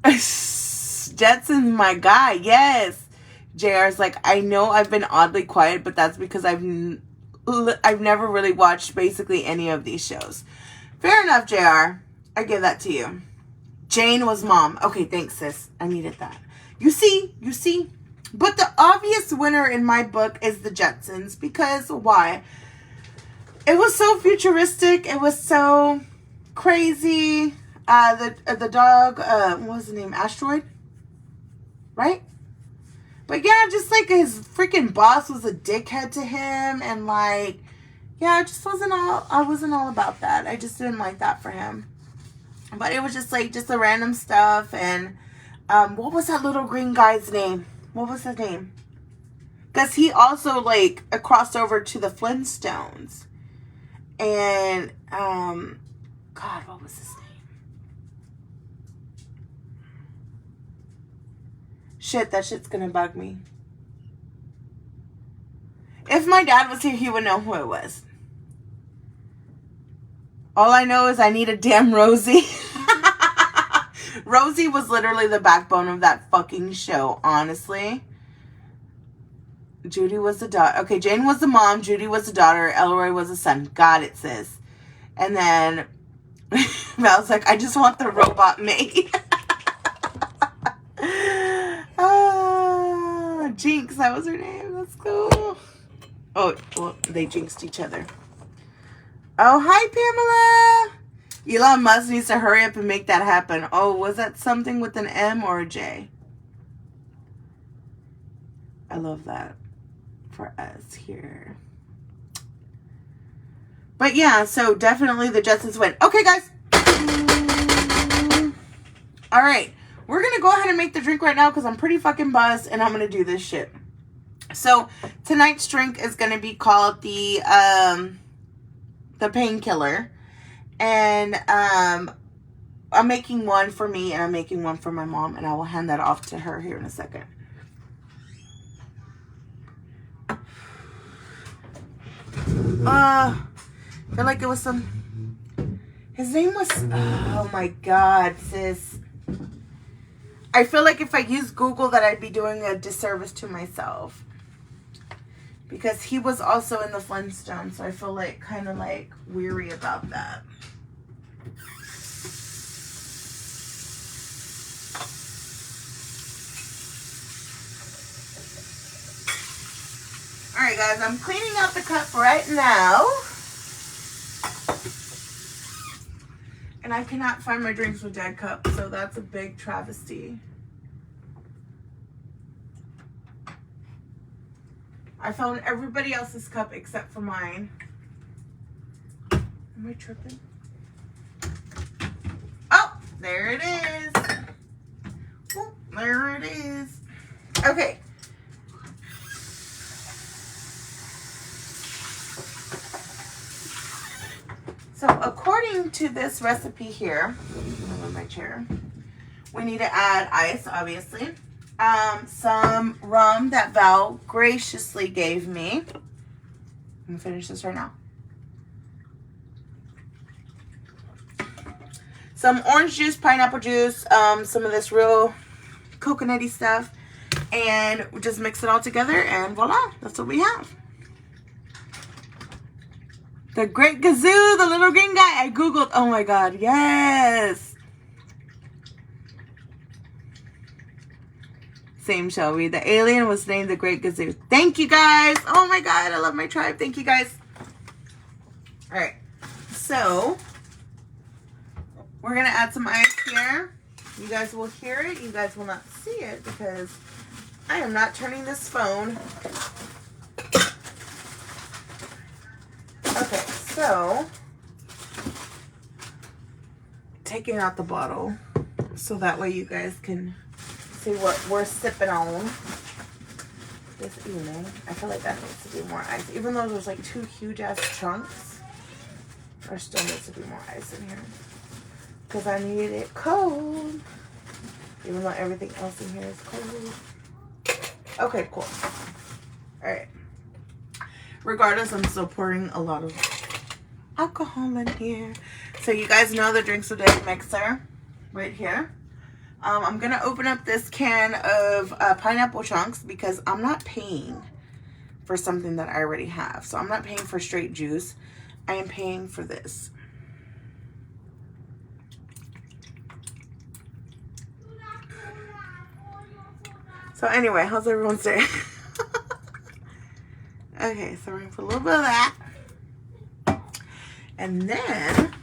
Jetson's my guy. Yes. JR's like, I know I've been oddly quiet, but that's because I've never really watched basically any of these shows. Fair enough, JR. I give that to you. Jane was mom. Okay, thanks, sis. I needed that. You see? But the obvious winner in my book is the Jetsons because why? It was so futuristic. It was so crazy. The dog, what was the name? Asteroid? Right? But yeah, just like his freaking boss was a dickhead to him. And like, yeah, I wasn't all about that. I just didn't like that for him. But it was just like, just the random stuff. And, what was that little green guy's name? What was his name? Because he also like crossed over to the Flintstones. And, God, what was his name? Shit, that shit's gonna bug me. If my dad was here, he would know who it was. All I know is I need a damn Rosie. Rosie was literally the backbone of that fucking show, honestly. Judy was the daughter. Okay, Jane was the mom. Judy was the daughter. Elroy was the son. Got it, sis. And then Val's like, I just want the robot maid. Jinx, that was her name. That's cool. Oh, well, they jinxed each other. Oh, hi, Pamela. Elon Musk needs to hurry up and make that happen. Oh, was that something with an M or a J? I love that for us here. But yeah, so definitely the Jetsons win. Okay, guys. All right. We're going to go ahead and make the drink right now because I'm pretty fucking buzzed and I'm going to do this shit. So tonight's drink is going to be called the Painkiller. And I'm making one for me and I'm making one for my mom. And I will hand that off to her here in a second. I feel like it was some... His name was... Oh my God, sis. I feel like if I use Google that I'd be doing a disservice to myself. Because he was also in the Flintstones. So I feel like kind of like weary about that. Alright guys, I'm cleaning out the cup right now. And I cannot find my drinks with dead cup, so that's a big travesty. I found everybody else's cup except for mine. Am I tripping? Oh, there it is. Oh, there it is. Okay. So according to this recipe here, on my chair, we need to add ice, obviously. Some rum that Val graciously gave me. I'm gonna finish this right now. Some orange juice, pineapple juice, some of this real coconutty stuff, and we just mix it all together, and voila, that's what we have. The Great Gazoo, the little green guy. I googled. Oh my God, yes. Same, Shelby. The alien was named the Great Gazoo. Thank you guys. Oh my God, I love my tribe. Thank you guys. All right, so we're gonna add some ice here. You guys will hear it. You guys will not see it because I am not turning this phone. Okay, so taking out the bottle so that way you guys can see what we're sipping on this evening. I feel like that needs to be more ice. Even though there's like 2 huge ass chunks, there still needs to be more ice in here because I need it cold. Even though everything else in here is cold. Okay, cool. All right. Regardless, I'm still pouring a lot of alcohol in here. So you guys know the Drinks with Dave mixer right here. I'm going to open up this can of pineapple chunks because I'm not paying for something that I already have. So I'm not paying for straight juice. I am paying for this. So anyway, how's everyone's day? Okay, so we're going to put a little bit of that. And then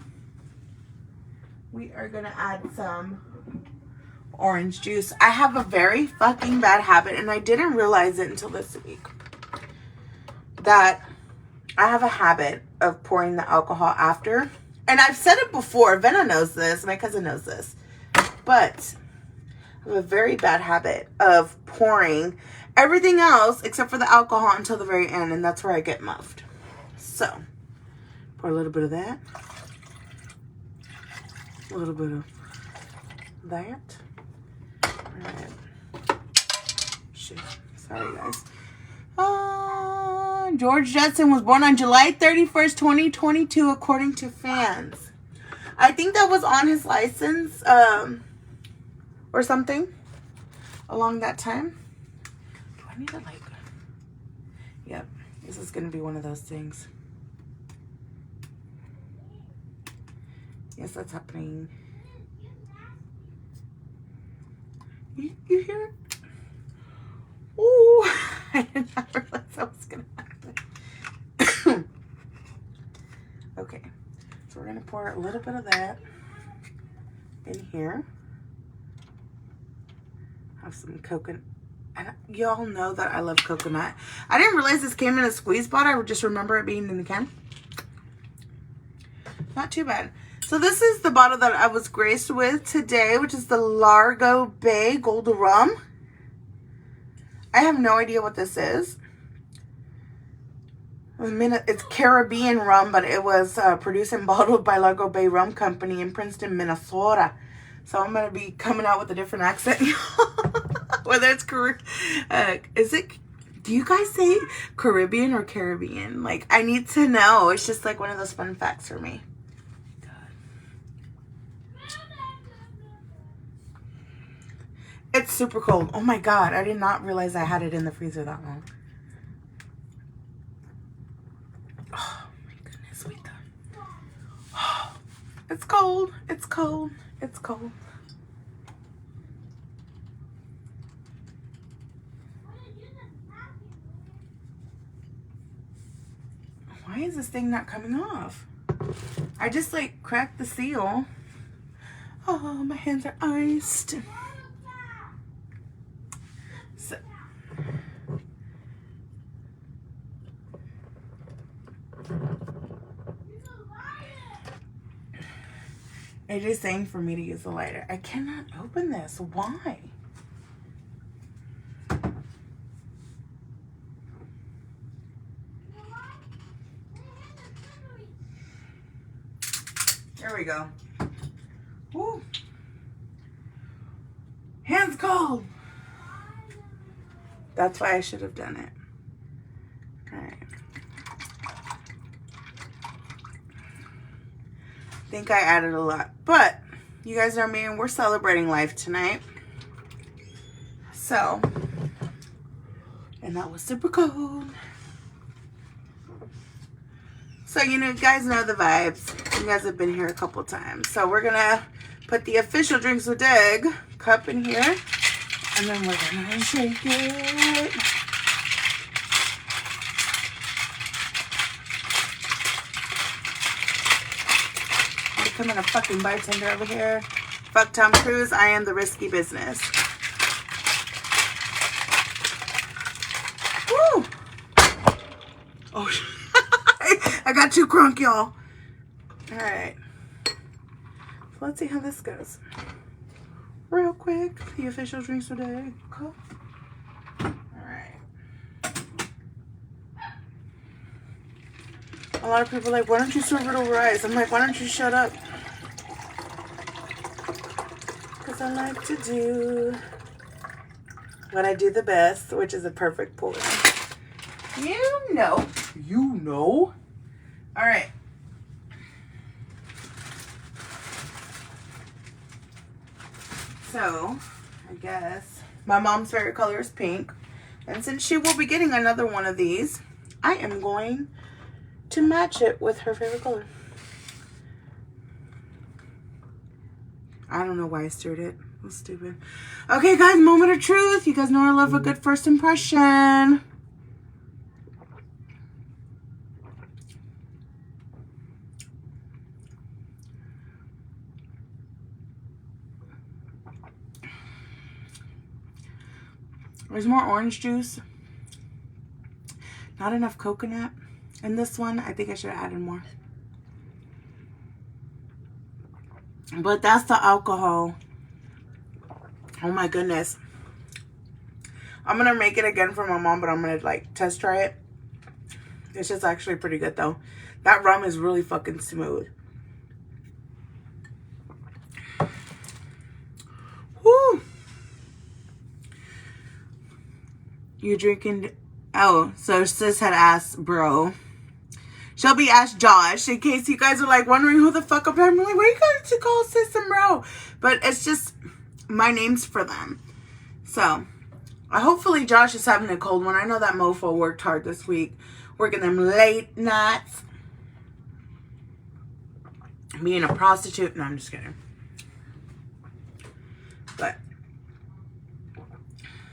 we are going to add some orange juice. I have a very fucking bad habit, and I didn't realize it until this week, that I have a habit of pouring the alcohol after. And I've said it before. Venna knows this. My cousin knows this. But I have a very bad habit of pouring everything else except for the alcohol until the very end, and that's where I get muffed. So, pour a little bit of that. A little bit of that. Alright. Shit. Sorry, guys. George Jetson was born on July 31st, 2022, according to fans. I think that was on his license, or something along that time. Do I need to, like... Yep. This is going to be one of those things. Yes, that's happening. You hear it? Ooh, I did not realize that was going to happen. Okay, so we're going to pour a little bit of that in here. Have some coconut. And y'all know that I love coconut. I didn't realize this came in a squeeze bottle. I just remember it being in the can. Not too bad. So this is the bottle that I was graced with today, which is the Largo Bay Gold Rum. I have no idea what this is. It's Caribbean rum, but it was produced and bottled by Largo Bay Rum Company in Princeton, Minnesota. So I'm going to be coming out with a different accent. Whether it's is it, do you guys say Caribbean or Caribbean? Like, I need to know. It's just like one of those fun facts for me. It's super cold. Oh my God. I did not realize I had it in the freezer that long. Oh my goodness, sweet. Oh, it's cold. It's cold. It's cold. Why is this thing not coming off? I just like cracked the seal. Oh, my hands are iced. So, it is saying for me to use the lighter. I cannot open this. Why? There we go. Woo. Hands cold. That's why I should have done it. All right. I think I added a lot, but you guys know me and we're celebrating life tonight. So, and that was super cold. So, you know, you guys know the vibes. You guys have been here a couple times. So we're gonna put the official Drinks with Egg cup in here. And then we're gonna shake it. I'm becoming a fucking bartender over here. Fuck Tom Cruise, I am the risky business. Woo! Oh, I got too crunk, y'all. Alright. Let's see how this goes. Real quick, the official Drinks Today cup. Alright. A lot of people are like, why don't you serve it over ice? I'm like, why don't you shut up? Because I like to do what I do the best, which is a perfect pour. You know. You know. Alright. So, I guess my mom's favorite color is pink. And since she will be getting another one of these, I am going to match it with her favorite color. I don't know why I stirred it. That's stupid. Okay, guys, moment of truth. You guys know I love a good first impression. There's more orange juice. Not enough coconut. And this one, I think I should have added more. But that's the alcohol. Oh my goodness. I'm going to make it again for my mom, but I'm going to like test try it. It's just actually pretty good though. That rum is really fucking smooth. Woo! You drinking? Oh, so sis had asked bro. Shelby asked Josh, in case you guys are like wondering who the fuck I'm like, why you guys to call sis and bro? But it's just my names for them. So hopefully Josh is having a cold one. I know that mofo worked hard this week, working them late nights, being a prostitute. No, I'm just kidding. But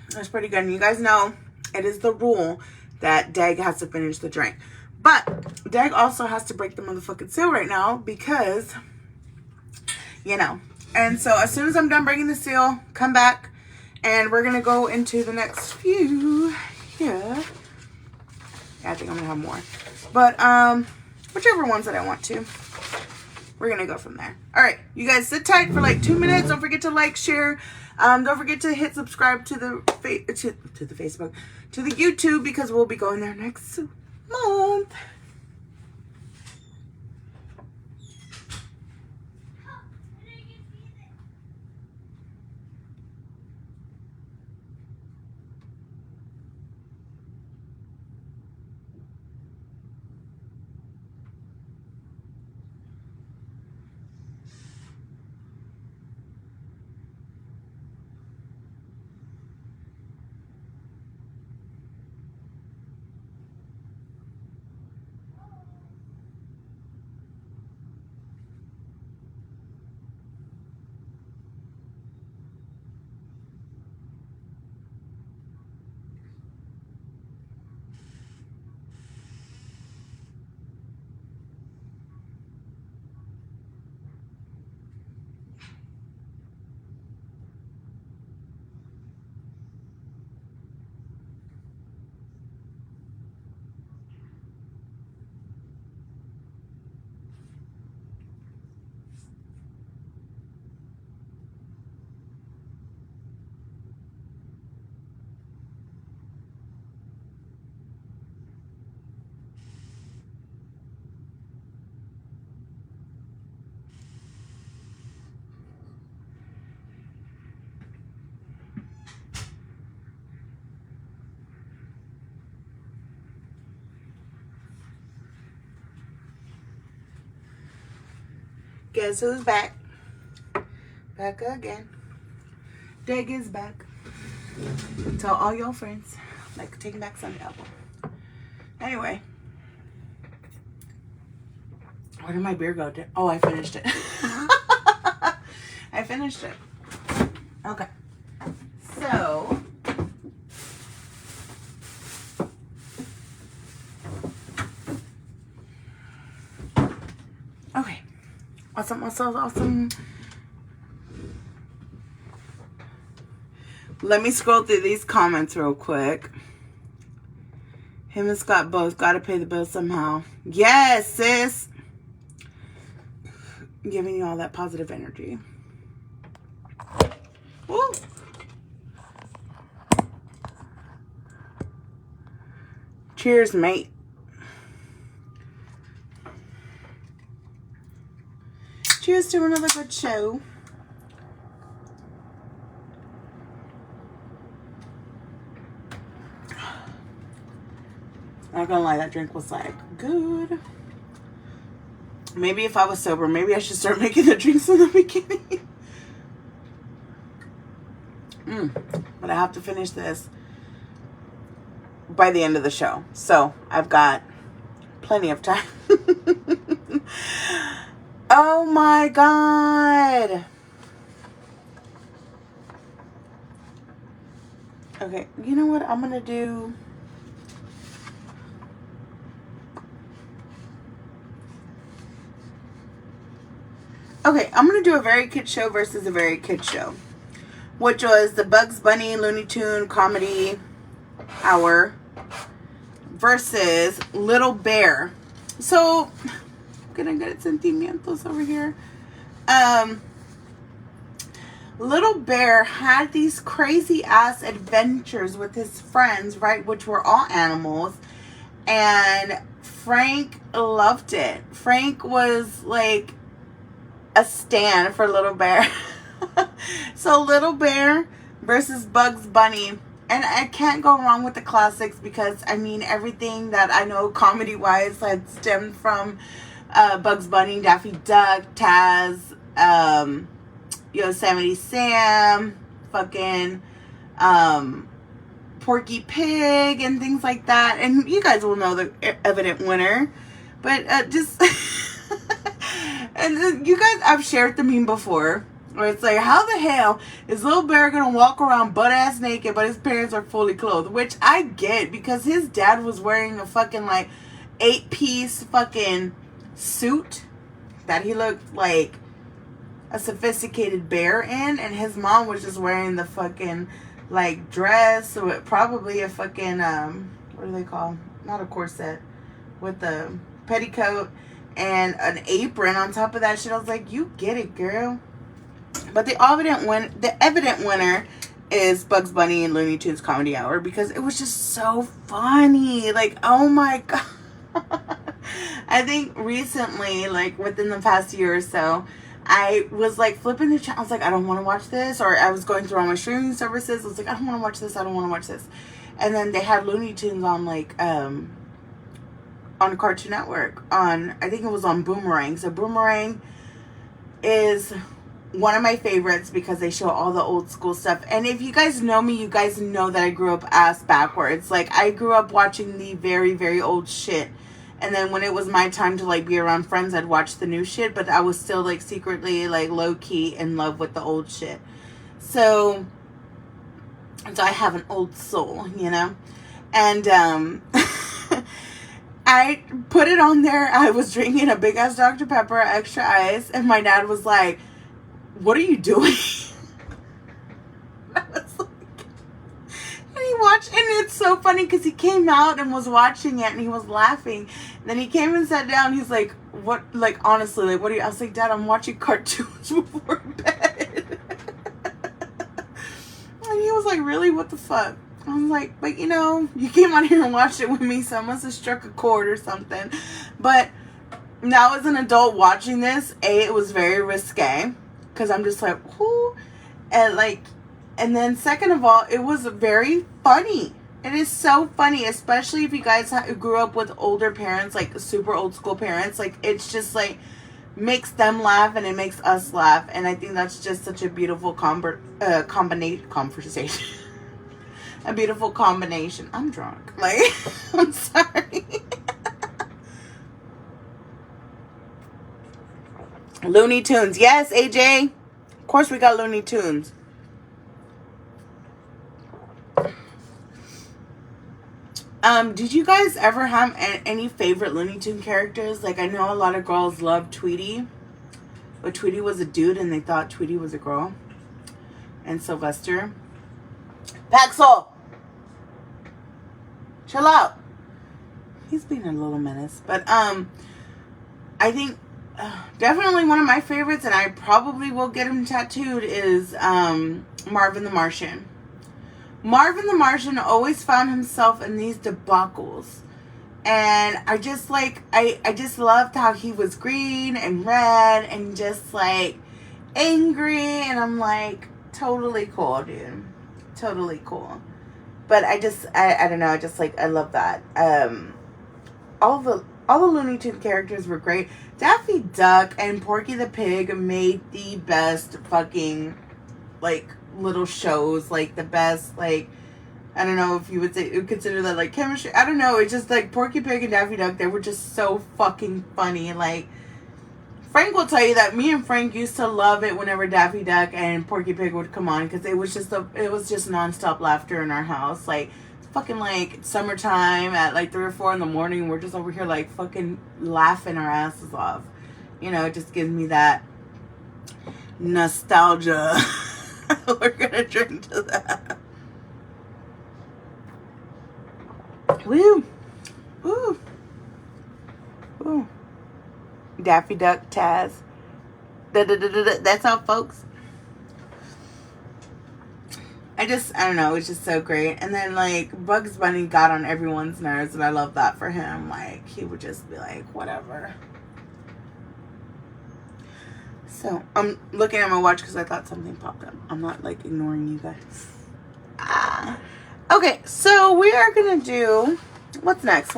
that's pretty good. And you guys know it is the rule that Dag has to finish the drink. But Dag also has to break the motherfucking seal right now because, you know. And so as soon as I'm done breaking the seal, come back and we're going to go into the next few here. Yeah, I think I'm going to have more. But whichever ones that I want to. we're going to go from there. All right. You guys sit tight for like 2 minutes. Don't forget to like, share. Don't forget to hit subscribe to the to the Facebook, to the YouTube, because we'll be going there next month. Guess who's back? Back again. Dag is back. Tell all your friends, like Taking Back Sunday album. Anyway, where did my beer go? Oh, I finished it. I finished it. Okay. So, okay. Awesome. Let me scroll through these comments real quick. Him and Scott both got to pay the bill somehow. Yes, sis. Giving you all that positive energy. Woo. Cheers, mate. Cheers to another good show. Not gonna lie, that drink was like good. Maybe if I was sober, maybe I should start making the drinks in the beginning. But I have to finish this by the end of the show. So I've got plenty of time. Oh my God. Okay, you know what I'm gonna do? Okay, I'm gonna do a very kid show versus a very kid show, which was the Bugs Bunny Looney Tune comedy hour versus Little Bear. So, I'm gonna get sentimientos over here. Little Bear had these crazy ass adventures with his friends, right, which were all animals, and Frank loved it. Frank was like a stan for Little Bear. So Little Bear versus Bugs Bunny. And I can't go wrong with the classics because, I mean, everything that I know comedy-wise had stemmed from Bugs Bunny, Daffy Duck, Taz, Yosemite Sam, fucking Porky Pig, and things like that. And you guys will know the evident winner. But just... And you guys, I've shared the meme before, where it's like, how the hell is Little Bear gonna walk around butt-ass naked, but his parents are fully clothed? Which I get, because his dad was wearing a fucking, like, 8-piece fucking suit that he looked like a sophisticated bear in, and his mom was just wearing the fucking, like, dress with probably a fucking, what do they call? Not a corset, with the petticoat. and an apron on top of that shit. I was like, you get it, girl. But the evident winner is Bugs Bunny and Looney Tunes Comedy Hour, because it was just so funny. Like, oh my god. I think recently, like within the past year or so, I was like flipping the channel. I was like, I don't want to watch this. Or I was going through all my streaming services. I was like, I don't want to watch this. I don't want to watch this. And then they had Looney Tunes on like on Cartoon Network, on, I think it was on Boomerang. So Boomerang is one of my favorites because they show all the old school stuff. And if you guys know me, you guys know that I grew up ass backwards. Like, I grew up watching the very, very old shit. And then when it was my time to like be around friends, I'd watch the new shit, but I was still like secretly like low key in love with the old shit. So I have an old soul, you know? And I put it on there. I was drinking a big ass Dr. Pepper, extra ice, and my dad was like, what are you doing? I was like, and he watched, and it's so funny because he came out and was watching it and he was laughing. And then he came and sat down. He's like, what, like, honestly, like, what are you? I was like, Dad, I'm watching cartoons before bed. And he was like, really? What the fuck? I was like, but you know, you came out here and watched it with me, so I must have struck a chord or something. But now as an adult watching this, it was very risque. Because I'm just like, whoo. And like, and then second of all, it was very funny. It is so funny, especially if you guys grew up with older parents, like super old school parents. Like, it's just like, makes them laugh and it makes us laugh. And I think that's just such a beautiful conversation. A beautiful combination. I'm drunk. Like, I'm sorry. Looney Tunes. Yes, AJ. Of course we got Looney Tunes. Did you guys ever have any favorite Looney Tune characters? Like, I know a lot of girls love Tweety, but Tweety was a dude and they thought Tweety was a girl. And Sylvester. Paxel! Chill out. He's being a little menace. But, I think definitely one of my favorites, and I probably will get him tattooed, is Marvin the Martian. Marvin the Martian always found himself in these debacles. And I just like, I just loved how he was green and red and just like angry. And I'm like, totally cool, dude. Totally cool. But I don't know. I just like, I love that. All the Looney Tunes characters were great. Daffy Duck and Porky the Pig made the best fucking, like, little shows. Like, the best, like, I don't know if you would consider that, like, chemistry. I don't know. It's just, like, Porky Pig and Daffy Duck, they were just so fucking funny. Like, Frank will tell you that me and Frank used to love it whenever Daffy Duck and Porky Pig would come on. Because it was just nonstop laughter in our house. Like, fucking like summertime at like 3 or 4 in the morning, we're just over here like fucking laughing our asses off. You know, it just gives me that nostalgia. We're gonna drink to that. Woo! Woo! Woo! Daffy Duck, Taz. That's all, folks. I don't know, it's just so great. And then, like, Bugs Bunny got on everyone's nerves, and I love that for him. Like, he would just be like, whatever. So, I'm looking at my watch because I thought something popped up. I'm not, like, ignoring you guys. Okay, so we are going to do... What's next?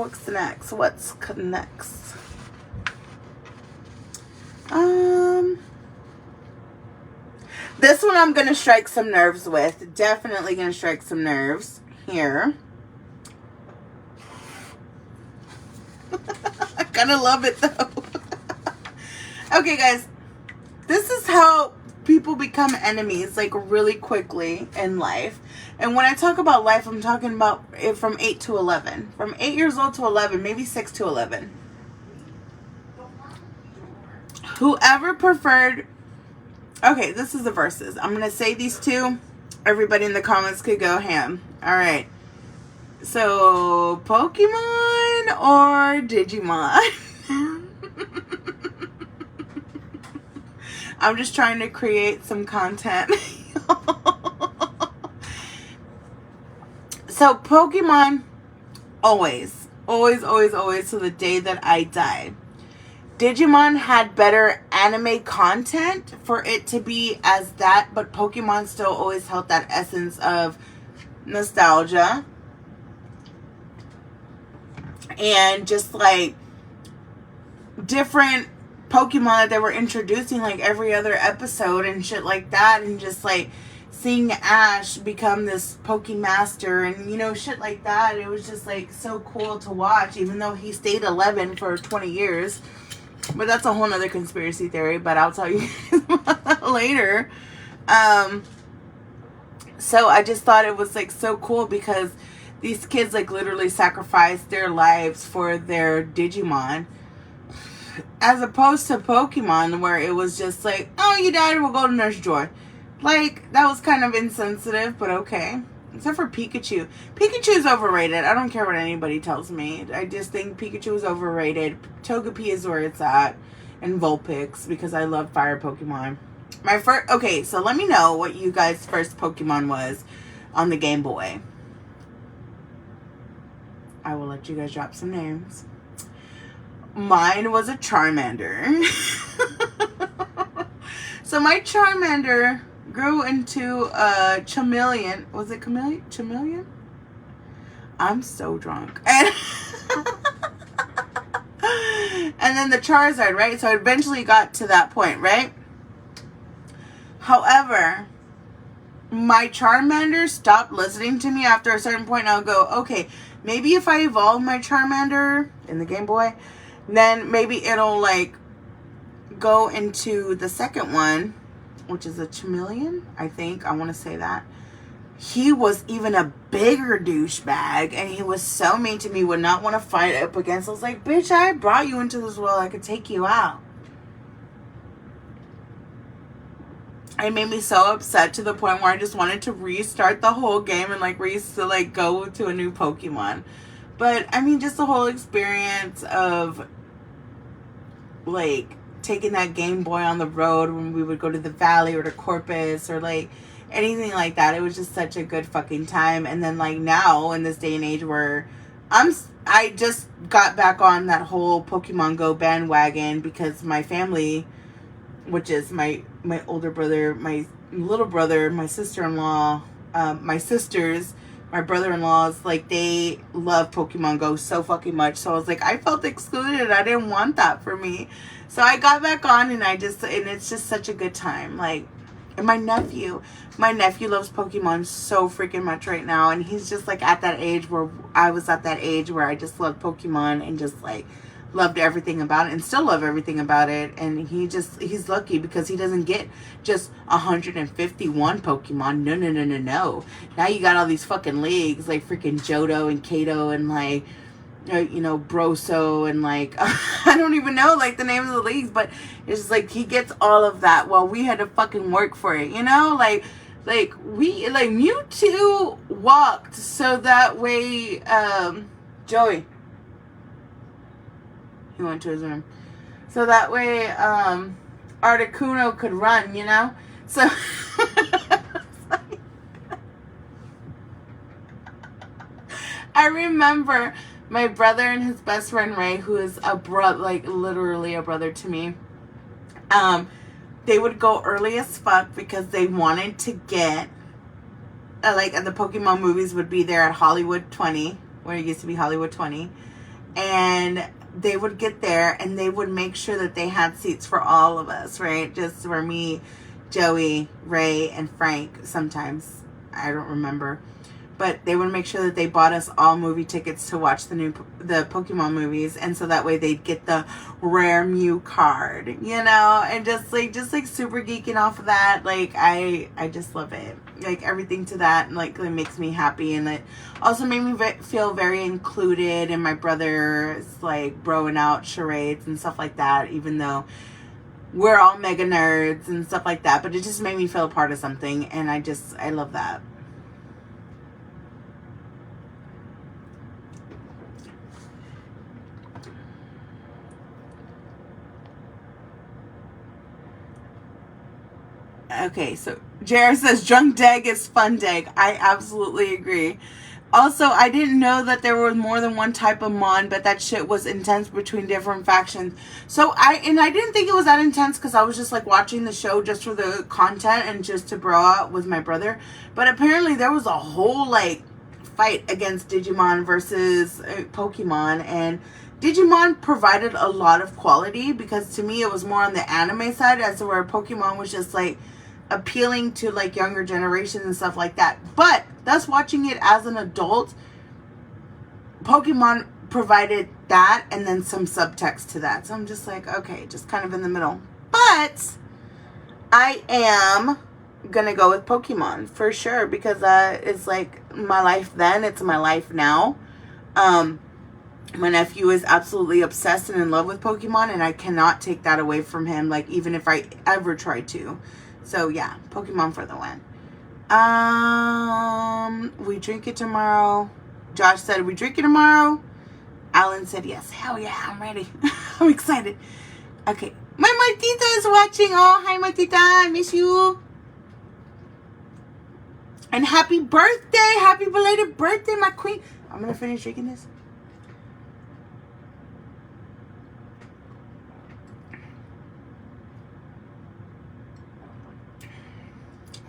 This one I'm going to strike some nerves with. Definitely going to strike some nerves here. I kind of love it, though. Okay, guys. This is how people become enemies, like, really quickly in life. And when I talk about life, I'm talking about it from 8 to 11. From 8 years old to 11, maybe 6 to 11. Whoever preferred... Okay, this is the verses. I'm going to say these two. Everybody in the comments could go ham. Alright. So, Pokemon or Digimon? I'm just trying to create some content. So Pokemon, always, always, always, always to the day that I die. Digimon had better anime content for it to be as that, but Pokemon still always held that essence of nostalgia. And just like different Pokemon that they were introducing like every other episode and shit like that. And just like seeing Ash become this Pokemaster and, you know, shit like that. It was just like so cool to watch, even though he stayed 11 for 20 years. But that's a whole nother conspiracy theory, but I'll tell you about that later. So I just thought it was like so cool because these kids like literally sacrificed their lives for their Digimon. As opposed to Pokemon, where it was just like, oh, you died, we'll go to Nurse Joy. Like, that was kind of insensitive, but okay. Except for Pikachu. Pikachu's overrated. I don't care what anybody tells me. I just think Pikachu is overrated. Togepi is where it's at. And Vulpix, because I love fire Pokemon. My first... Okay, so let me know what you guys' first Pokemon was on the Game Boy. I will let you guys drop some names. Mine was a Charmander. So my Charmander grew into a chameleon. Was it chameleon? I'm so drunk. And then the Charizard, right? So I eventually got to that point, right? However, my Charmander stopped listening to me after a certain point. I'll go, okay, maybe if I evolve my Charmander in the Game Boy, then maybe it'll like go into the second one, which is a chameleon, I think. I want to say that. He was even a bigger douchebag, and he was so mean to me, would not want to fight up against. I was like, bitch, I brought you into this world. I could take you out. It made me so upset to the point where I just wanted to restart the whole game and like go to a new Pokemon. But I mean, just the whole experience of like taking that Game Boy on the road when we would go to the Valley or to Corpus or like anything like that. It was just such a good fucking time. And then like now in this day and age where I just got back on that whole Pokemon Go bandwagon because my family, which is my older brother, my little brother, my sister-in-law, my sisters, my brother-in-laws, like, they love Pokemon Go so fucking much. So I was like, I felt excluded. I didn't want that for me. So I got back on, and it's just such a good time. Like, and my nephew loves Pokemon so freaking much right now. And he's just, like, at that age where I was at that age where I just loved Pokemon and just, like, loved everything about it and still love everything about it. And he's lucky because he doesn't get just 151 Pokemon. No. Now you got all these fucking leagues like freaking Johto and Kato and like, you know, Broso and like, I don't even know like the names of the leagues, but it's just like he gets all of that while we had to fucking work for it, you know? Like Mewtwo walked so that way, Joey, he went to his room. So that way, Articuno could run, you know? So, I remember my brother and his best friend Ray, who is a brother, like literally a brother to me. They would go early as fuck because they wanted to get, like, the Pokemon movies would be there at Hollywood 20, where it used to be Hollywood 20. And they would get there and they would make sure that they had seats for all of us, right? Just for me, Joey, Ray, and Frank sometimes. I don't remember. But they would make sure that they bought us all movie tickets to watch the Pokemon movies. And so that way they'd get the rare Mew card, you know? And just like super geeking off of that. Like, I just love it. Like, everything to that, like, it makes me happy. And it also made me feel very included in my brother's, like, broing out charades and stuff like that. Even though we're all mega nerds and stuff like that. But it just made me feel a part of something. And I love that. Okay, so Jared says drunk dag is fun dag. I absolutely agree. Also, I didn't know that there was more than one type of mon, but that shit was intense between different factions. So I didn't think it was that intense because I was just like watching the show just for the content and just to bro out with my brother. But apparently there was a whole like fight against Digimon versus Pokemon, and Digimon provided a lot of quality because to me it was more on the anime side, as where Pokemon was just like appealing to like younger generations and stuff like that. But that's watching it as an adult. Pokemon provided that and then some subtext to that. So I'm just like, okay, just kind of in the middle. But I am gonna go with Pokemon for sure because it's like my life then, it's my life now. My nephew is absolutely obsessed and in love with Pokemon, and I cannot take that away from him, like even if I ever try to. So yeah, Pokemon for the win. We drink it tomorrow. Josh said we drink it tomorrow. Alan said yes. Hell yeah, I'm ready. I'm excited. Okay, my Martita is watching. Oh, hi Martita, I miss you. And happy birthday, happy belated birthday, my queen. I'm gonna finish drinking this.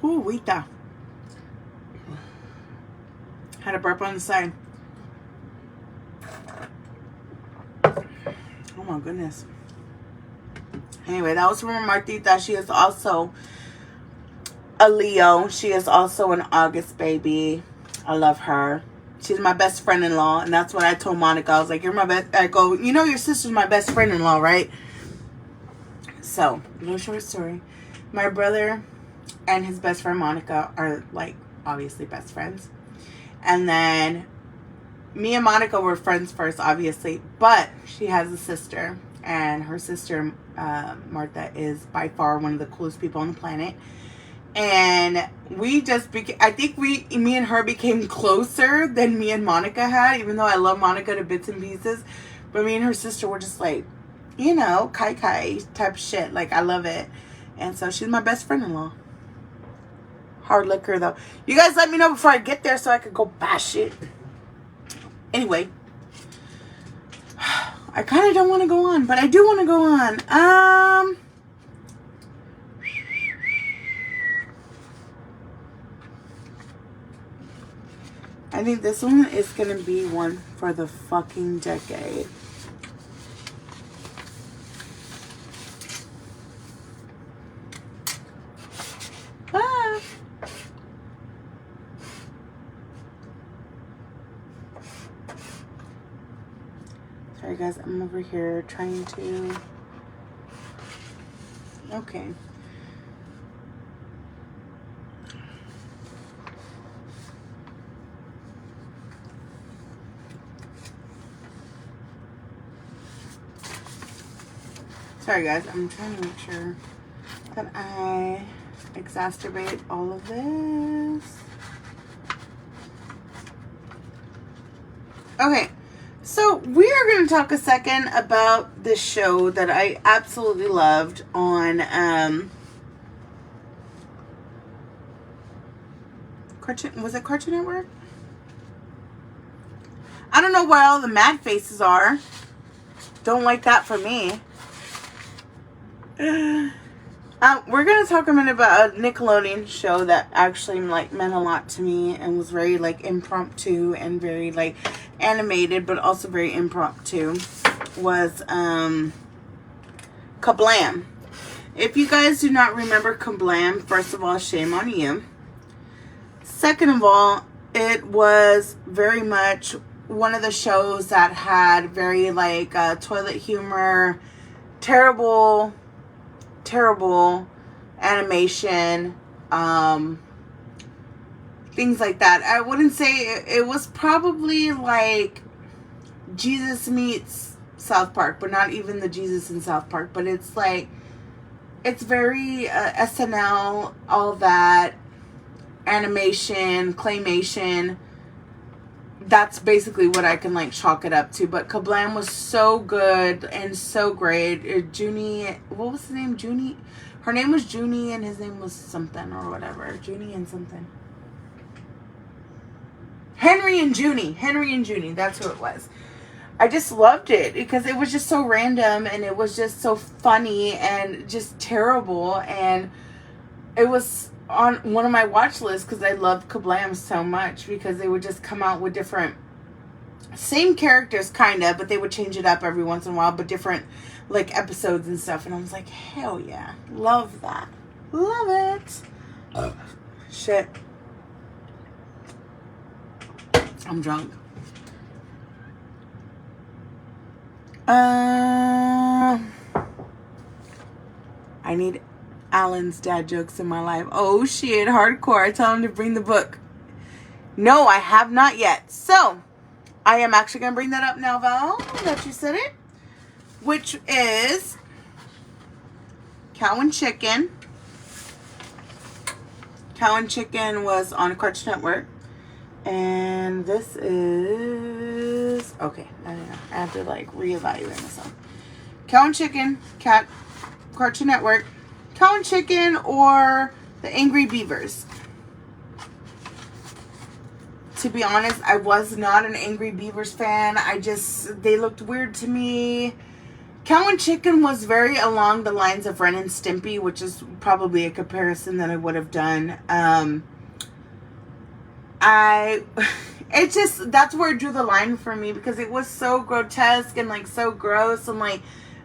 Ooh, Wita. Had a burp on the side. Oh my goodness. Anyway, that was from Martita. She is also a Leo. She is also an August baby. I love her. She's my best friend-in-law, and that's what I told Monica. I was like, you're my best. I go, you know your sister's my best friend-in-law, right? So, little short story. My brother and his best friend Monica are like obviously best friends. And then me and Monica were friends first, obviously, but she has a sister, and her sister Martha is by far one of the coolest people on the planet. And we just I think me and her became closer than me and Monica had, even though I love Monica to bits and pieces. But me and her sister were just like, you know, kai type shit. Like, I love it. And so she's my best friend-in-law. Hard liquor, though. You guys let me know before I get there so I could go bash it. Anyway. I kind of don't want to go on, but I do want to go on. I think this one is going to be one for the fucking decade. Ah. Sorry guys, I'm over here trying to... Okay. Sorry guys, I'm trying to make sure that I exacerbate all of this. Okay, so we are going to talk a second about this show that I absolutely loved on was it Cartoon Network? I don't know where all the mad faces are. Don't like that for me. We're going to talk a minute about a Nickelodeon show that actually like meant a lot to me and was very like impromptu and very like animated, but also very impromptu. Was Kablam. If you guys do not remember Kablam, first of all, shame on you. Second of all, it was very much one of the shows that had very like toilet humor, terrible animation, things like that. I wouldn't say it was probably like Jesus meets South Park, but not even the Jesus in South Park, but it's like, it's very SNL, all that animation, claymation, that's basically what I can like chalk it up to. But Kablam was so good and so great. Junie, what was his name? Junie. Her name was Junie and his name was something or whatever. Junie and something. Henry and Junie. That's who it was. I just loved it because it was just so random and it was just so funny and just terrible. And it was on one of my watch lists because I loved Kablam so much because they would just come out with different, same characters kind of, but they would change it up every once in a while, but different like episodes and stuff. And I was like, hell yeah. Love that. Love it. Shit. I'm drunk. I need Alan's dad jokes in my life. Oh shit, hardcore. I tell him to bring the book. No, I have not yet. So, I am actually going to bring that up now, Val, that you said it. Which is Cow and Chicken. Cow and Chicken was on Cartoon Network. And this is... Okay, I don't know. I have to like reevaluate myself. Cow and Chicken, Cartoon Network. Cow and Chicken or the Angry Beavers. To be honest, I was not an Angry Beavers fan. They looked weird to me. Cow and Chicken was very along the lines of Ren and Stimpy, which is probably a comparison that I would have done. That's where it drew the line for me because it was so grotesque and like so gross and like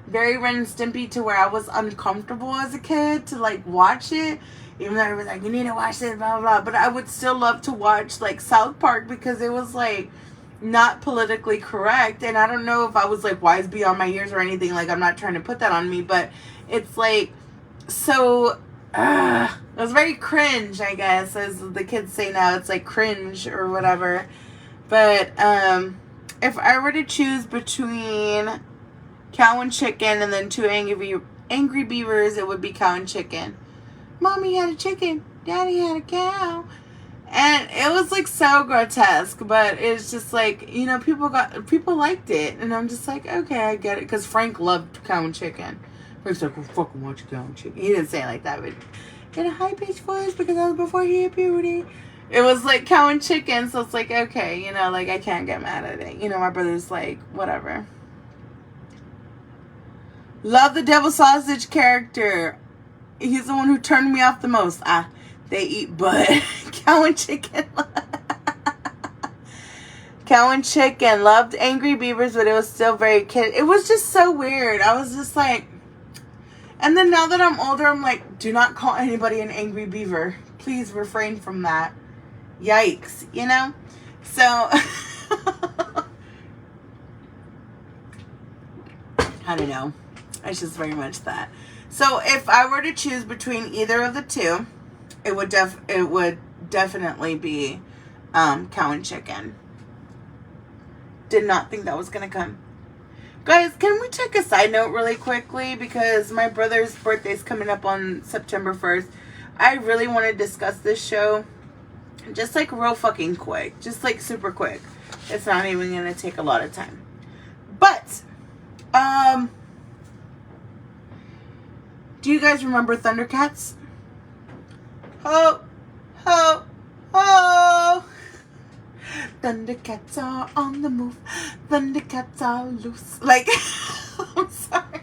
very Ren and Stimpy to where I was uncomfortable as a kid to like watch it, even though I was like, you need to watch this, blah, blah, blah. But I would still love to watch like South Park because it was like not politically correct. And I don't know if I was like wise beyond my years or anything. Like, I'm not trying to put that on me, but it's like, so, it was very cringe, I guess, as the kids say now. It's like cringe or whatever. But, if I were to choose between Cow and Chicken and then two Angry Beavers, it would be Cow and Chicken. Mommy had a chicken, Daddy had a cow. And it was like so grotesque, but it's just like, you know, people liked it. And I'm just like, okay, I get it. Because Frank loved Cow and Chicken. Frank's like, well, fucking watch Cow and Chicken. He didn't say it like that, but in a high-pitched voice because I was before he hit puberty. It was like Cow and Chicken, so it's like, okay, you know, like I can't get mad at it. You know, my brother's like, whatever. Love the Devil Sausage character. He's the one who turned me off the most. They eat butt. Cow and Chicken. Cow and Chicken. Loved Angry Beavers, but it was still very kid. It was just so weird. I was just like... And then now that I'm older, I'm like, do not call anybody an Angry Beaver. Please refrain from that. Yikes. You know? So... I don't know. It's just very much that. So if I were to choose between either of the two, it would definitely be Cow and Chicken. Did not think that was gonna come. Guys, can we take a side note really quickly? Because my brother's birthday is coming up on September 1st. I really want to discuss this show. Just like real fucking quick. Just like super quick. It's not even gonna take a lot of time. But, do you guys remember Thundercats? Ho, ho, ho! Thundercats are on the move. Thundercats are loose. Like, I'm sorry.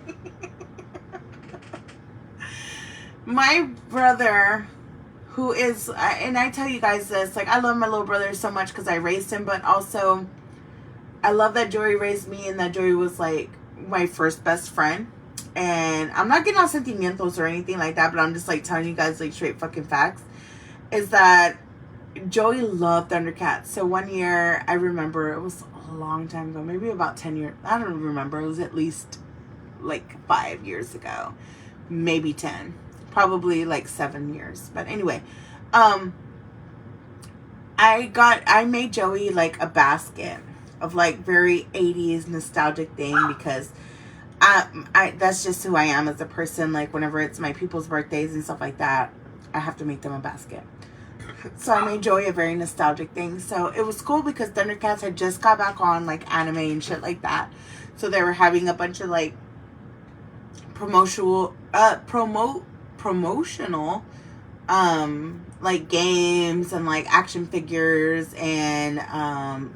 My brother, who is, and I tell you guys this, like, I love my little brother so much because I raised him, but also, I love that Joey raised me and that Joey was, like, my first best friend. And I'm not getting all sentimentos or anything like that, but I'm just like telling you guys like straight fucking facts. Is that Joey loved Thundercats. So one year, I remember, it was a long time ago, maybe about 10 years. I don't remember. It was at least like 5 years ago. Maybe 10. Probably like 7 years. But anyway, I made Joey like a basket of like very 80s nostalgic thing because I that's just who I am as a person. Like whenever it's my people's birthdays and stuff like that, I have to make them a basket. So I made Joey a very nostalgic thing. So it was cool because Thundercats had just got back on like anime and shit like that. So they were having a bunch of like promotional like games and like action figures and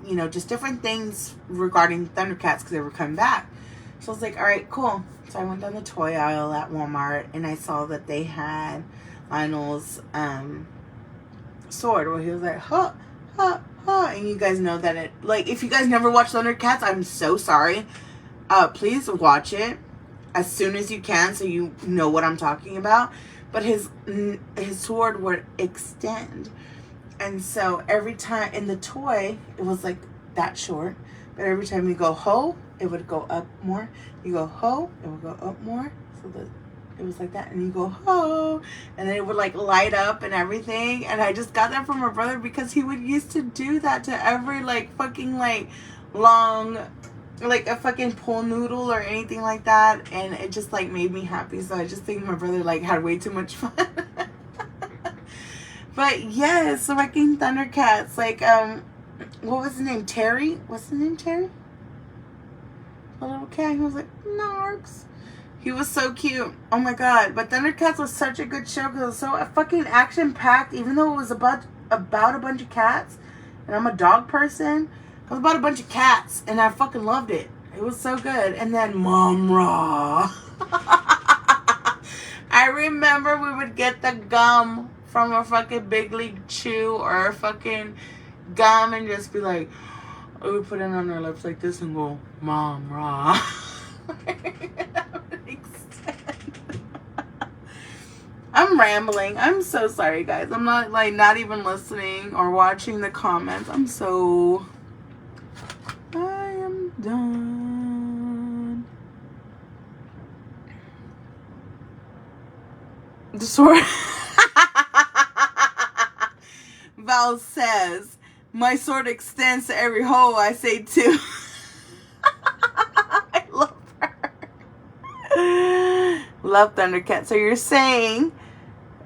you know, just different things regarding Thundercats because they were coming back. So I was like, all right, cool. So I went down the toy aisle at Walmart and I saw that they had Lionel's sword where he was like, huh, huh, huh. And you guys know that it, like, if you guys never watched Thundercats, I'm so sorry. Please watch it as soon as you can so you know what I'm talking about. But his sword would extend. And so every time in the toy, it was like that short. But every time you go ho, it would go up more. You go ho, it would go up more. So it was like that. And you go ho, and then it would like light up and everything. And I just got that from my brother because he would used to do that to every like fucking like long, like a fucking pool noodle or anything like that. And it just like made me happy. So I just think my brother like had way too much fun. But yes, fucking Thundercats. Like, what was his name? Terry? What's his name? Terry? The little cat. He was like, Narks. He was so cute. Oh my god. But Thundercats was such a good show because it was so fucking action packed. Even though it was about a bunch of cats, and I'm a dog person, it was about a bunch of cats, and I fucking loved it. It was so good. And then Mom Raw. I remember we would get the gum from a fucking Big League Chew or a fucking gum and just be like, we would put it on our lips like this and go, Mom Raw. I'm rambling. I'm so sorry, guys. I'm not like not even listening or watching the comments. I am done. The sword. Val says, my sword extends to every hole I say too. I love her. Love Thundercat. So you're saying,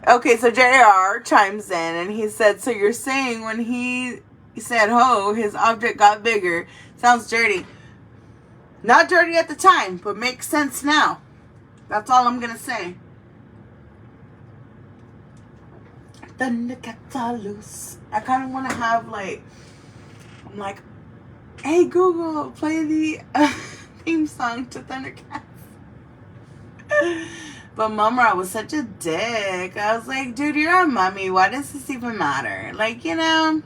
okay, so JR chimes in and he said, so you're saying when he said ho, his object got bigger. Sounds dirty. Not dirty at the time, but makes sense now. That's all I'm going to say. Thundercats are loose. I kind of want to have like, I'm like, hey Google, play the theme song to Thundercats. But Mama was such a dick. I was like, dude, you're a mummy. Why does this even matter? Like, you know,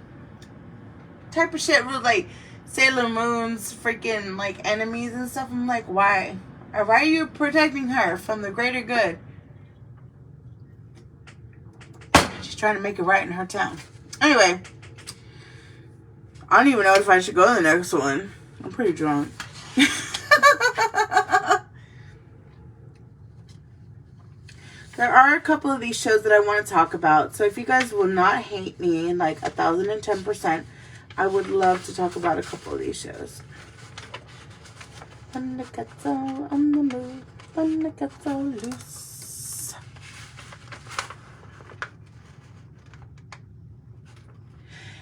type of shit with like Sailor Moon's freaking like enemies and stuff. I'm like, why? Why are you protecting her from the greater good? She's trying to make it right in her town. Anyway, I don't even know if I should go to the next one. I'm pretty drunk. There are a couple of these shows that I want to talk about. So if you guys will not hate me like 1,010%, I would love to talk about a couple of these shows. Thundercats all on the move. Thundercats all loose.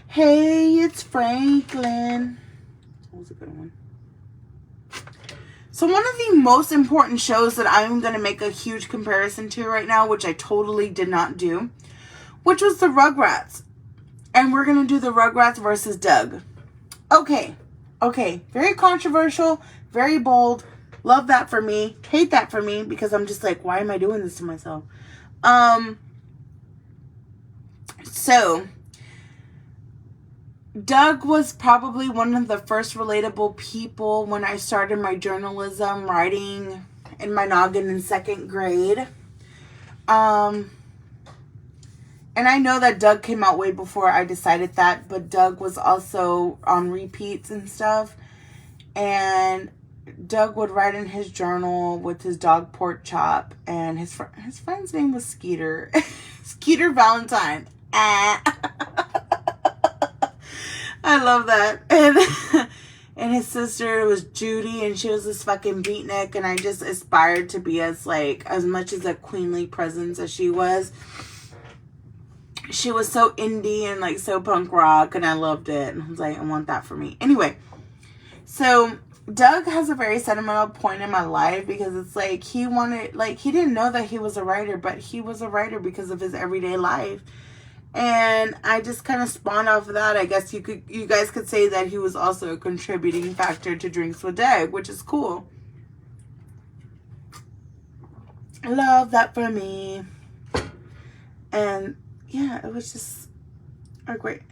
Hey, it's Franklin. That was a good one. So one of the most important shows that I'm going to make a huge comparison to right now, which I totally did not do, which was the Rugrats. And we're going to do the Rugrats versus Doug. Okay. Very controversial, very bold. Love that for me. Hate that for me because I'm just like, why am I doing this to myself? So Doug was probably one of the first relatable people when I started my journalism writing in my noggin in 2nd grade. And I know that Doug came out way before I decided that, but Doug was also on repeats and stuff. And Doug would write in his journal with his dog Pork Chop, and his friend's name was Skeeter. Skeeter Valentine. I love that. And his sister was Judy, and she was this fucking beatnik, and I just aspired to be as much as a queenly presence as she was. she was so indie and like so punk rock, and I loved it. And I was like, I want that for me. Anyway, so Doug has a very sentimental point in my life because it's like he wanted, like, he didn't know that he was a writer, but he was a writer because of his everyday life. And I just kind of spawned off of that. I guess you guys could say that he was also a contributing factor to Drinks with Doug, which is cool. I love that for me. And yeah, it was just a great.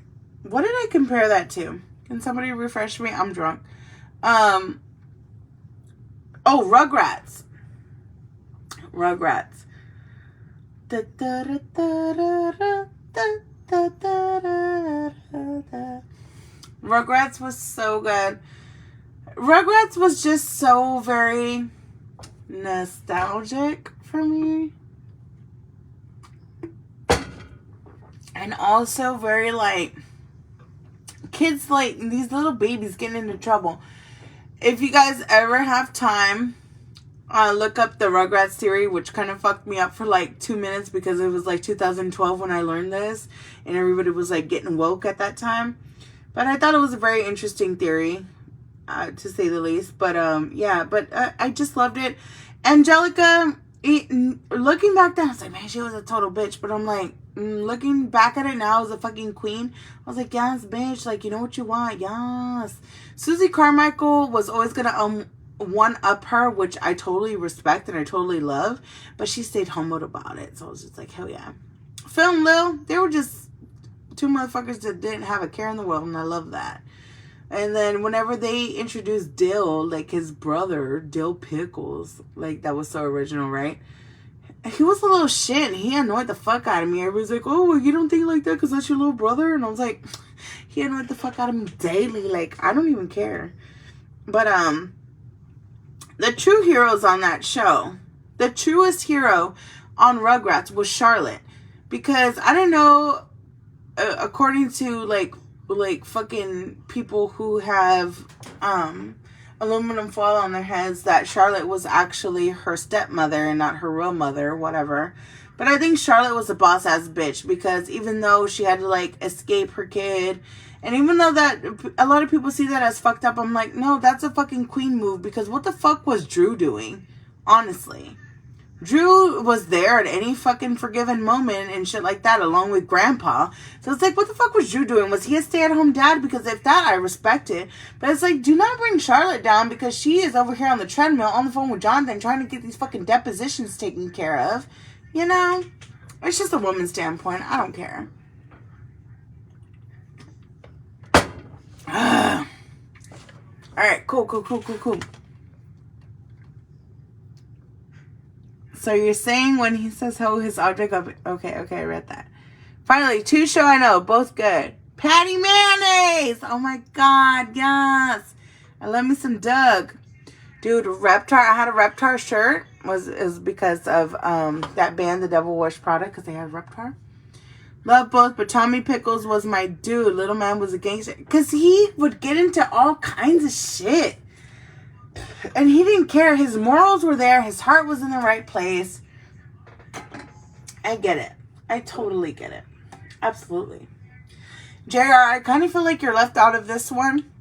What did I compare that to? Can somebody refresh me? I'm drunk. Oh, Rugrats. Rugrats. Da, da, da, da, da, da. Da, da, da, da, da. Rugrats was so good. Rugrats was just so very nostalgic for me. And also very like kids, like these little babies getting into trouble. If you guys ever have time, look up the Rugrats theory, which kind of fucked me up for like 2 minutes because it was like 2012 when I learned this and everybody was like getting woke at that time. But I thought it was a very interesting theory, to say the least. But yeah, but I just loved it. Angelica, looking back then, I was like, man, she was a total bitch. But I'm like, looking back at it now as a fucking queen, I was like, yes, bitch, like, you know what you want, yes. Susie Carmichael was always gonna one up her, which I totally respect and I totally love, but she stayed humbled about it. So I was just like, hell yeah. Phil and Lil, they were just two motherfuckers that didn't have a care in the world, and I love that. And then whenever they introduced Dill, like his brother, Dill Pickles, like that was so original, right? He was a little shit, and he annoyed the fuck out of me. Everybody's like, oh, well, you don't think like that because that's your little brother? And I was like, he annoyed the fuck out of me daily. Like, I don't even care. But, the true heroes on that show, the truest hero on Rugrats was Charlotte. Because I don't know, according to like fucking people who have aluminum foil on their heads, that Charlotte was actually her stepmother and not her real mother, whatever. But I think Charlotte was a boss ass bitch because even though she had to like escape her kid, and even though that a lot of people see that as fucked up, I'm like, no, that's a fucking queen move, because what the fuck was Drew doing? Honestly. Drew was there at any fucking forgiven moment and shit like that, along with Grandpa. So it's like, what the fuck was Drew doing? Was he a stay-at-home dad? Because if that, I respect it. But it's like, do not bring Charlotte down because she is over here on the treadmill on the phone with Jonathan trying to get these fucking depositions taken care of. You know? It's just a woman's standpoint. I don't care. Alright, cool. So you're saying when he says ho, his object of... Okay, I read that. Finally, two show I know, both good. Patty Mayonnaise! Oh my god, yes! I love me some Doug. Dude, Reptar, I had a Reptar shirt. Is because of that band, The Devil Wears Prada, because they had Reptar. Love both, but Tommy Pickles was my dude. Little man was a gangster. Because he would get into all kinds of shit. And he didn't care. His morals were there. His heart was in the right place. I get it. I totally get it. Absolutely. JR, I kind of feel like you're left out of this one.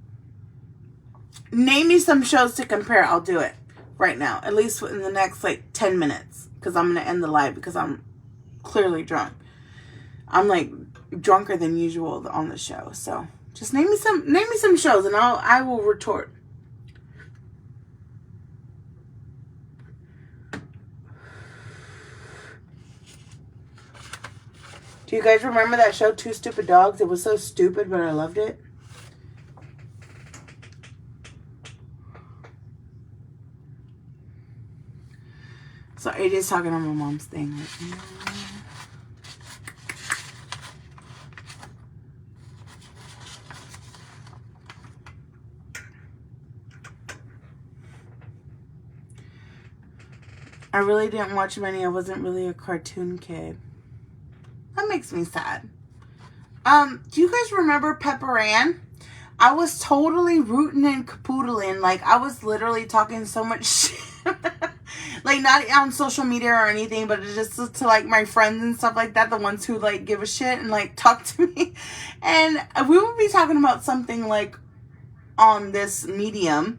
Name me some shows to compare. I'll do it right now. At least in the next, 10 minutes. Because I'm going to end the live because I'm clearly drunk. I'm, drunker than usual on the show. So, just name me some shows and I will retort. Do you guys remember that show, Two Stupid Dogs? It was so stupid, but I loved it. So AJ's talking on my mom's thing right now. I really didn't watch many. I wasn't really a cartoon kid. That makes me sad. Do you guys remember Pepper Ann? I was totally rooting and capoodling. I was literally talking so much shit. Like, not on social media or anything, but just to, like, my friends and stuff like that, the ones who, like, give a shit and, like, talk to me. And we would be talking about something, like, on this medium,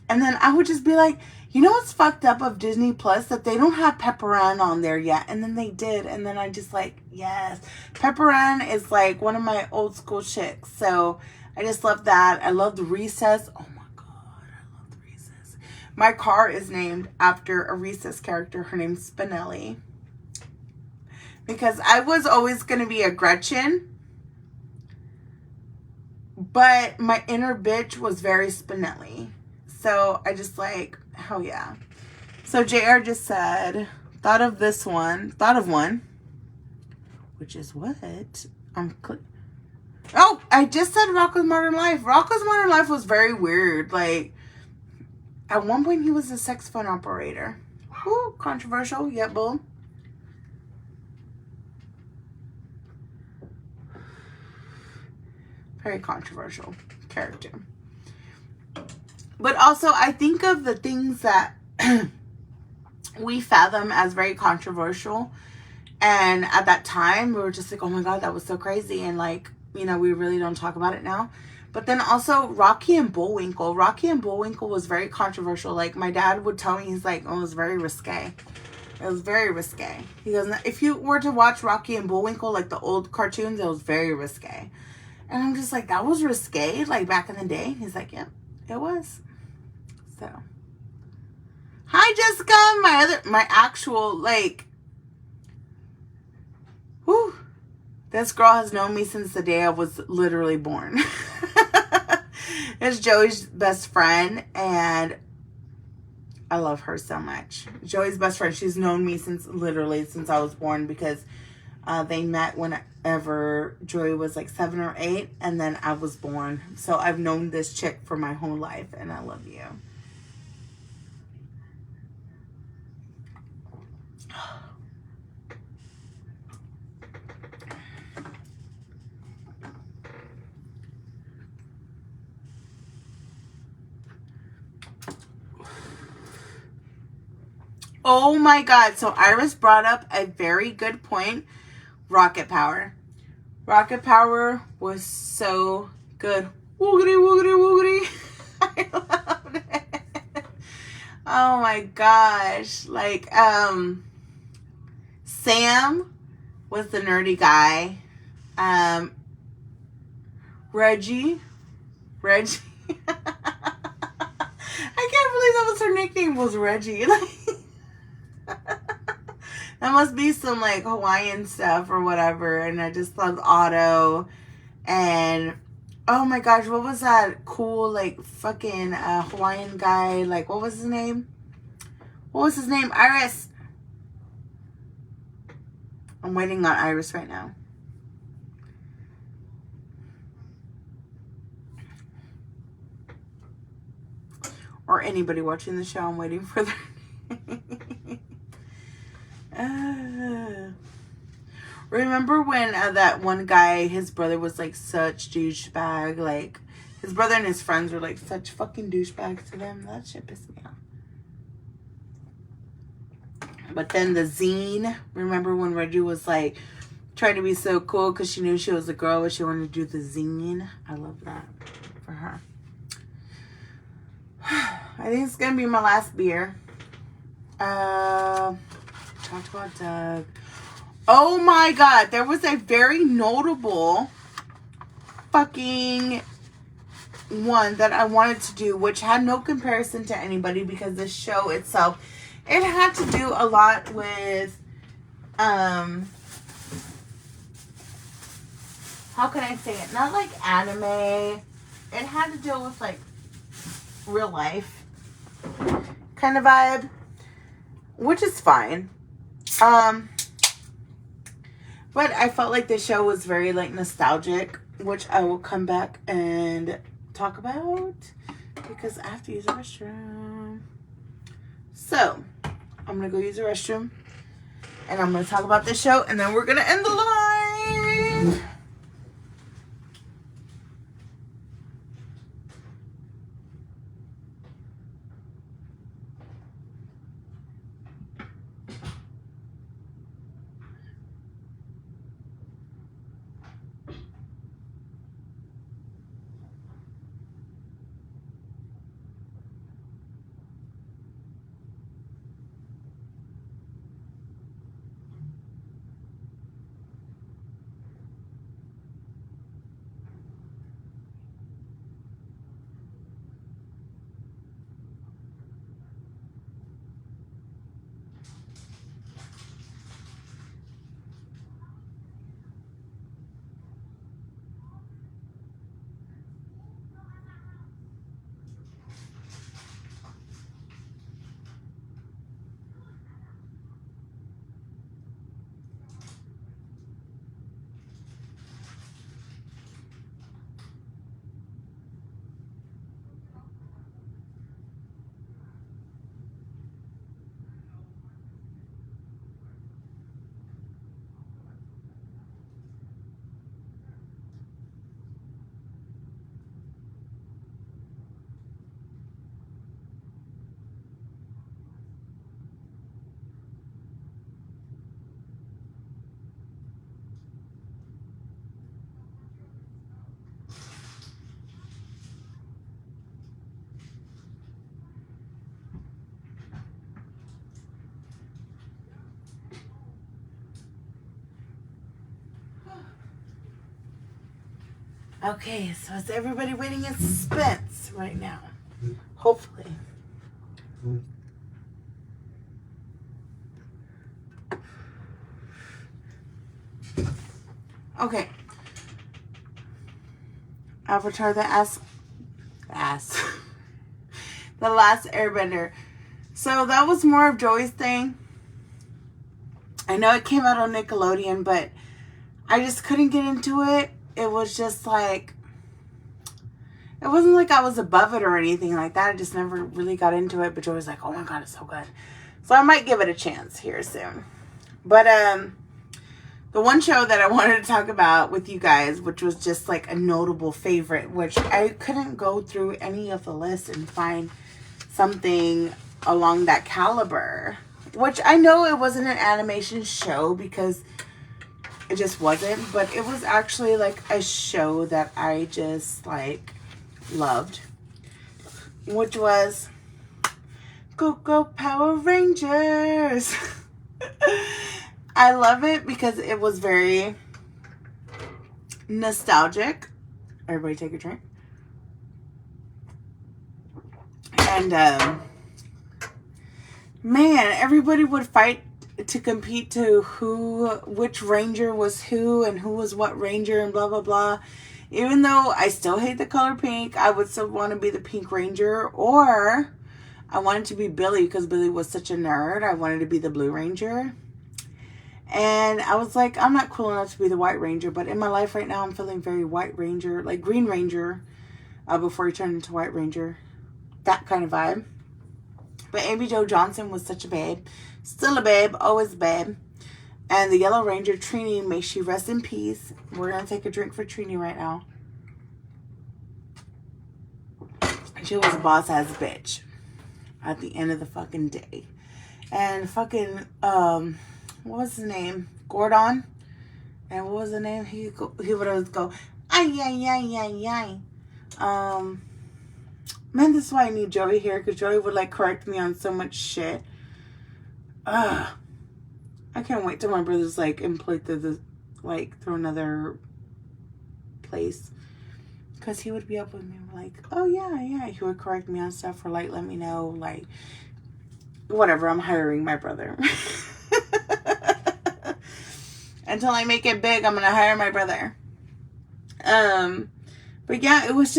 and then I would just be like, you know what's fucked up of Disney Plus? That they don't have Pepper Ann on there yet. And then they did. And then I just like, yes. Pepper Ann is like one of my old school chicks. So I just love that. I love the Recess. Oh my God. I love the Recess. My car is named after a Recess character. Her name's Spinelli. Because I was always going to be a Gretchen. But my inner bitch was very Spinelli. So I just like, hell yeah. So JR just said, thought of one, which is what? Oh, I just said Rocko's Modern Life. Rocko's Modern Life was very weird. Like, at one point he was a sex phone operator. Ooh, controversial. Yep, bull. Very controversial character. But also, I think of the things that we fathom as very controversial. And at that time, we were just like, oh my God, that was so crazy. And like, you know, we really don't talk about it now. But then also Rocky and Bullwinkle. Rocky and Bullwinkle was very controversial. Like, my dad would tell me, he's like, oh, it was very risque. It was very risque. He goes, if you were to watch Rocky and Bullwinkle, like the old cartoons, it was very risque. And I'm just like, that was risque, like back in the day. He's like, yeah, it was. So, hi Jessica, my actual, like, whew, this girl has known me since the day I was literally born. It's Joey's best friend, and I love her so much. Joey's best friend, she's known me since I was born, because they met whenever Joey was like 7 or 8, and then I was born. So I've known this chick for my whole life, and I love you. Oh my God. So Iris brought up a very good point. Rocket Power. Rocket Power was so good. Woogity, woogity, woogity. I loved it. Oh my gosh. Like, Sam was the nerdy guy. Reggie. I can't believe that was her nickname, was Reggie. That must be some like Hawaiian stuff or whatever. And I just loved Otto. And oh my gosh, what was that cool like fucking Hawaiian guy? Like, what was his name? Iris. I'm waiting on Iris right now. Or anybody watching the show, I'm waiting for their remember when that one guy, his brother was like such douchebag, like his brother and his friends were like such fucking douchebags to them. That shit pissed me off. But then the zine, remember when Reggie was like trying to be so cool because she knew she was a girl, but she wanted to do the zine. I love that for her. I think it's gonna be my last beer. Talked about Doug. Oh my God, there was a very notable fucking one that I wanted to do, which had no comparison to anybody because the show itself, it had to do a lot with, how can I say it? Not like anime. It had to deal with like real life kind of vibe, which is fine. But I felt like the show was very like nostalgic, which I will come back and talk about because I have to use the restroom. So I'm gonna go use the restroom and I'm gonna talk about this show and then we're gonna end the live. Okay, so is everybody waiting in suspense right now? Hopefully. Okay. Avatar the The Last Airbender. So that was more of Joey's thing. I know it came out on Nickelodeon, but I just couldn't get into it. It was just like, it wasn't like I was above it or anything like that. I just never really got into it. But Joey was like, oh my God, it's so good. So I might give it a chance here soon. But the one show that I wanted to talk about with you guys, which was just like a notable favorite, which I couldn't go through any of the lists and find something along that caliber, which I know it wasn't an animation show because it just wasn't, but it was actually like a show that I just like loved, which was Go Power Rangers. I love it because it was very nostalgic. Everybody take a drink. And man, everybody would fight to compete to which ranger was who and who was what ranger and blah blah blah. Even though I still hate the color pink, I would still want to be the Pink Ranger, or I wanted to be Billy because Billy was such a nerd. I wanted to be the Blue Ranger. And I was like, I'm not cool enough to be the White Ranger, but in my life right now, I'm feeling very White Ranger, like Green Ranger, before he turned into White Ranger. That kind of vibe. But Amy Jo Johnson was such a babe. Still a babe, always a babe. And the Yellow Ranger, Trini, may she rest in peace. We're going to take a drink for Trini right now. She was a boss-ass bitch at the end of the fucking day. And fucking, what was his name? Gordon. And what was the name? He would always go, ay, ay, ay, ay, ay. Man, this is why I need Joey here, because Joey would like correct me on so much shit. I can't wait till my brother's like employed through another place, because he would be up with me like, oh yeah, he would correct me on stuff, or like let me know, like whatever. I'm hiring my brother. Until I make it big, I'm gonna hire my brother. But yeah, it was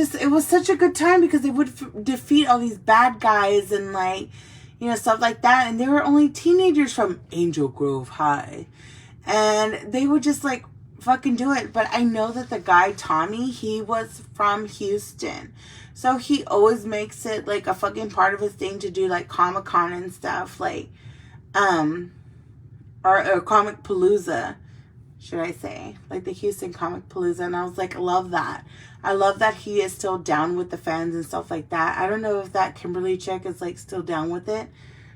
such a good time because they would defeat all these bad guys and like, you know, stuff like that. And they were only teenagers from Angel Grove High. And they would just like fucking do it. But I know that the guy, Tommy, he was from Houston. So he always makes it like a fucking part of his thing to do like Comic-Con and stuff. Like, or Comic Palooza, should I say, like the Houston Comic Palooza. And I was like, I love that. I love that he is still down with the fans and stuff like that. I don't know if that Kimberly chick is like still down with it,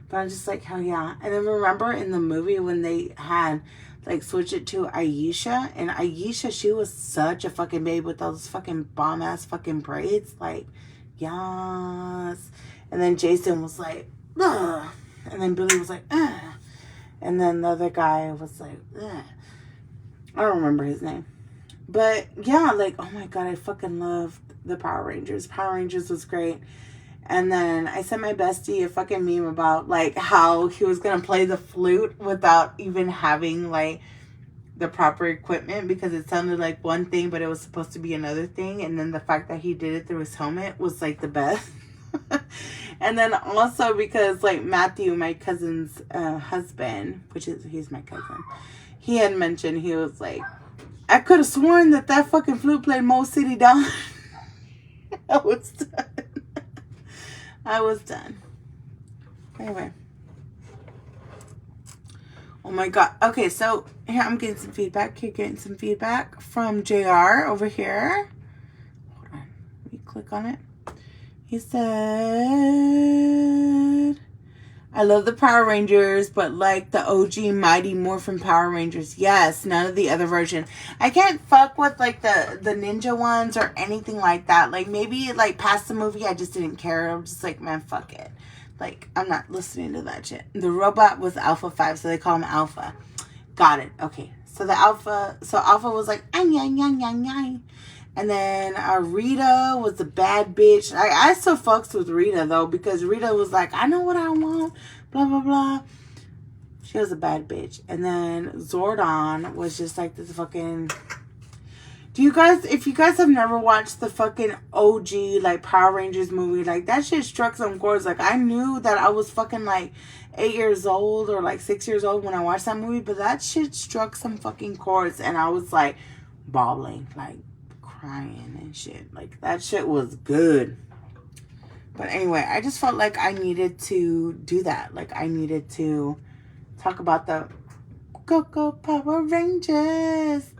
but I'm just like, hell yeah. And then remember in the movie when they had like switched it to Aisha, and Aisha, she was such a fucking babe with those fucking bomb ass fucking braids, like, yes. And then Jason was like, ugh. And then Billy was like, ugh. And then the other guy was like, ugh. I don't remember his name. But yeah, like, oh my God, I fucking loved the Power Rangers. Power Rangers was great. And then I sent my bestie a fucking meme about like how he was going to play the flute without even having like the proper equipment, because it sounded like one thing, but it was supposed to be another thing. And then the fact that he did it through his helmet was like the best. And then also because like Matthew, my cousin's husband, he's my cousin, he had mentioned, he was like, I could have sworn that fucking flute played Mo City down. I was done. I was done. Anyway. Oh my God. Okay, so here I'm getting some feedback. You're getting some feedback from JR over here. Hold on. Let me click on it. He said, I love the Power Rangers, but like the OG Mighty Morphin Power Rangers. Yes, none of the other version. I can't fuck with like the ninja ones or anything like that. Like maybe like past the movie, I just didn't care. I'm just like, man, fuck it. Like, I'm not listening to that shit. The robot was Alpha 5, so they call him Alpha. Got it. Okay. So Alpha was like, ay, ay, ay, ay, ay. And then Rita was a bad bitch. I still fucks with Rita, though, because Rita was like, I know what I want, blah, blah, blah. She was a bad bitch. And then Zordon was just like this fucking... if you guys have never watched the fucking OG, like, Power Rangers movie, like, that shit struck some chords. Like, I knew that I was fucking, like, 8 years old or, like, 6 years old when I watched that movie, but that shit struck some fucking chords, and I was, like, bawling, like, crying and shit. Like, that shit was good. But anyway, I just felt like I needed to do that. Like, I needed to talk about the Go Power Rangers.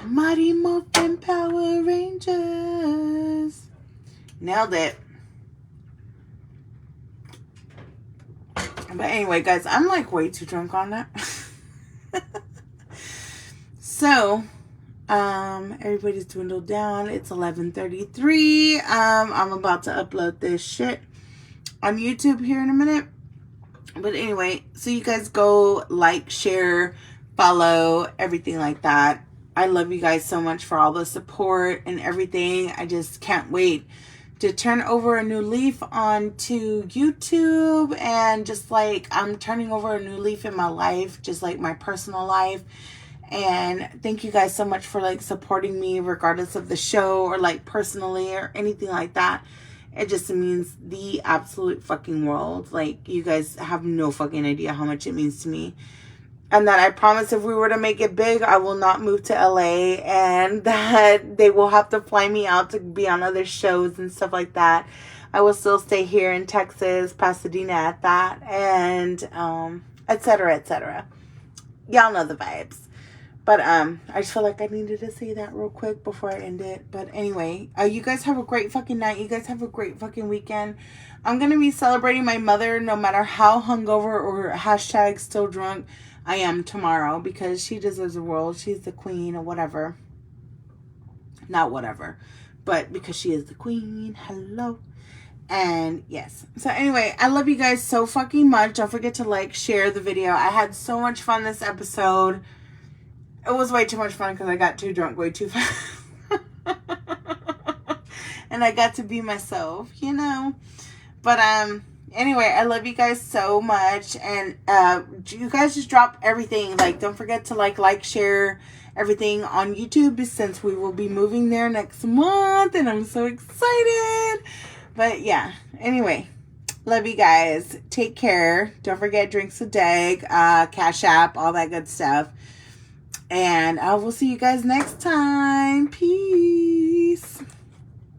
Mighty Morphin Power Rangers. Nailed it. But anyway, guys, I'm like way too drunk on that. So, everybody's dwindled down. It's 11:33. I'm about to upload this shit on YouTube here in a minute. But anyway, so you guys go like, share, follow, everything like that. I love you guys so much for all the support and everything. I just can't wait to turn over a new leaf onto YouTube, and just like I'm turning over a new leaf in my life, just like my personal life. And thank you guys so much for like supporting me regardless of the show or like personally or anything like that. It just means the absolute fucking world. Like, you guys have no fucking idea how much it means to me. And that I promise if we were to make it big, I will not move to LA, and that they will have to fly me out to be on other shows and stuff like that. I will still stay here in Texas, Pasadena at that, and etc., etc. Y'all know the vibes. But I just feel like I needed to say that real quick before I end it. But anyway, you guys have a great fucking night. You guys have a great fucking weekend. I'm going to be celebrating my mother no matter how hungover or hashtag still drunk I am tomorrow, because she deserves the world. She's the queen or whatever. Not whatever, but because she is the queen. Hello. And yes. So anyway, I love you guys so fucking much. Don't forget to like, share the video. I had so much fun this episode. It was way too much fun because I got too drunk way too fast. And I got to be myself, you know. But anyway, I love you guys so much. And you guys just drop everything. Like, don't forget to like, share everything on YouTube, since we will be moving there next month. And I'm so excited. But yeah, anyway, love you guys. Take care. Don't forget drinks a day, Cash App, all that good stuff. And I will see you guys next time. Peace.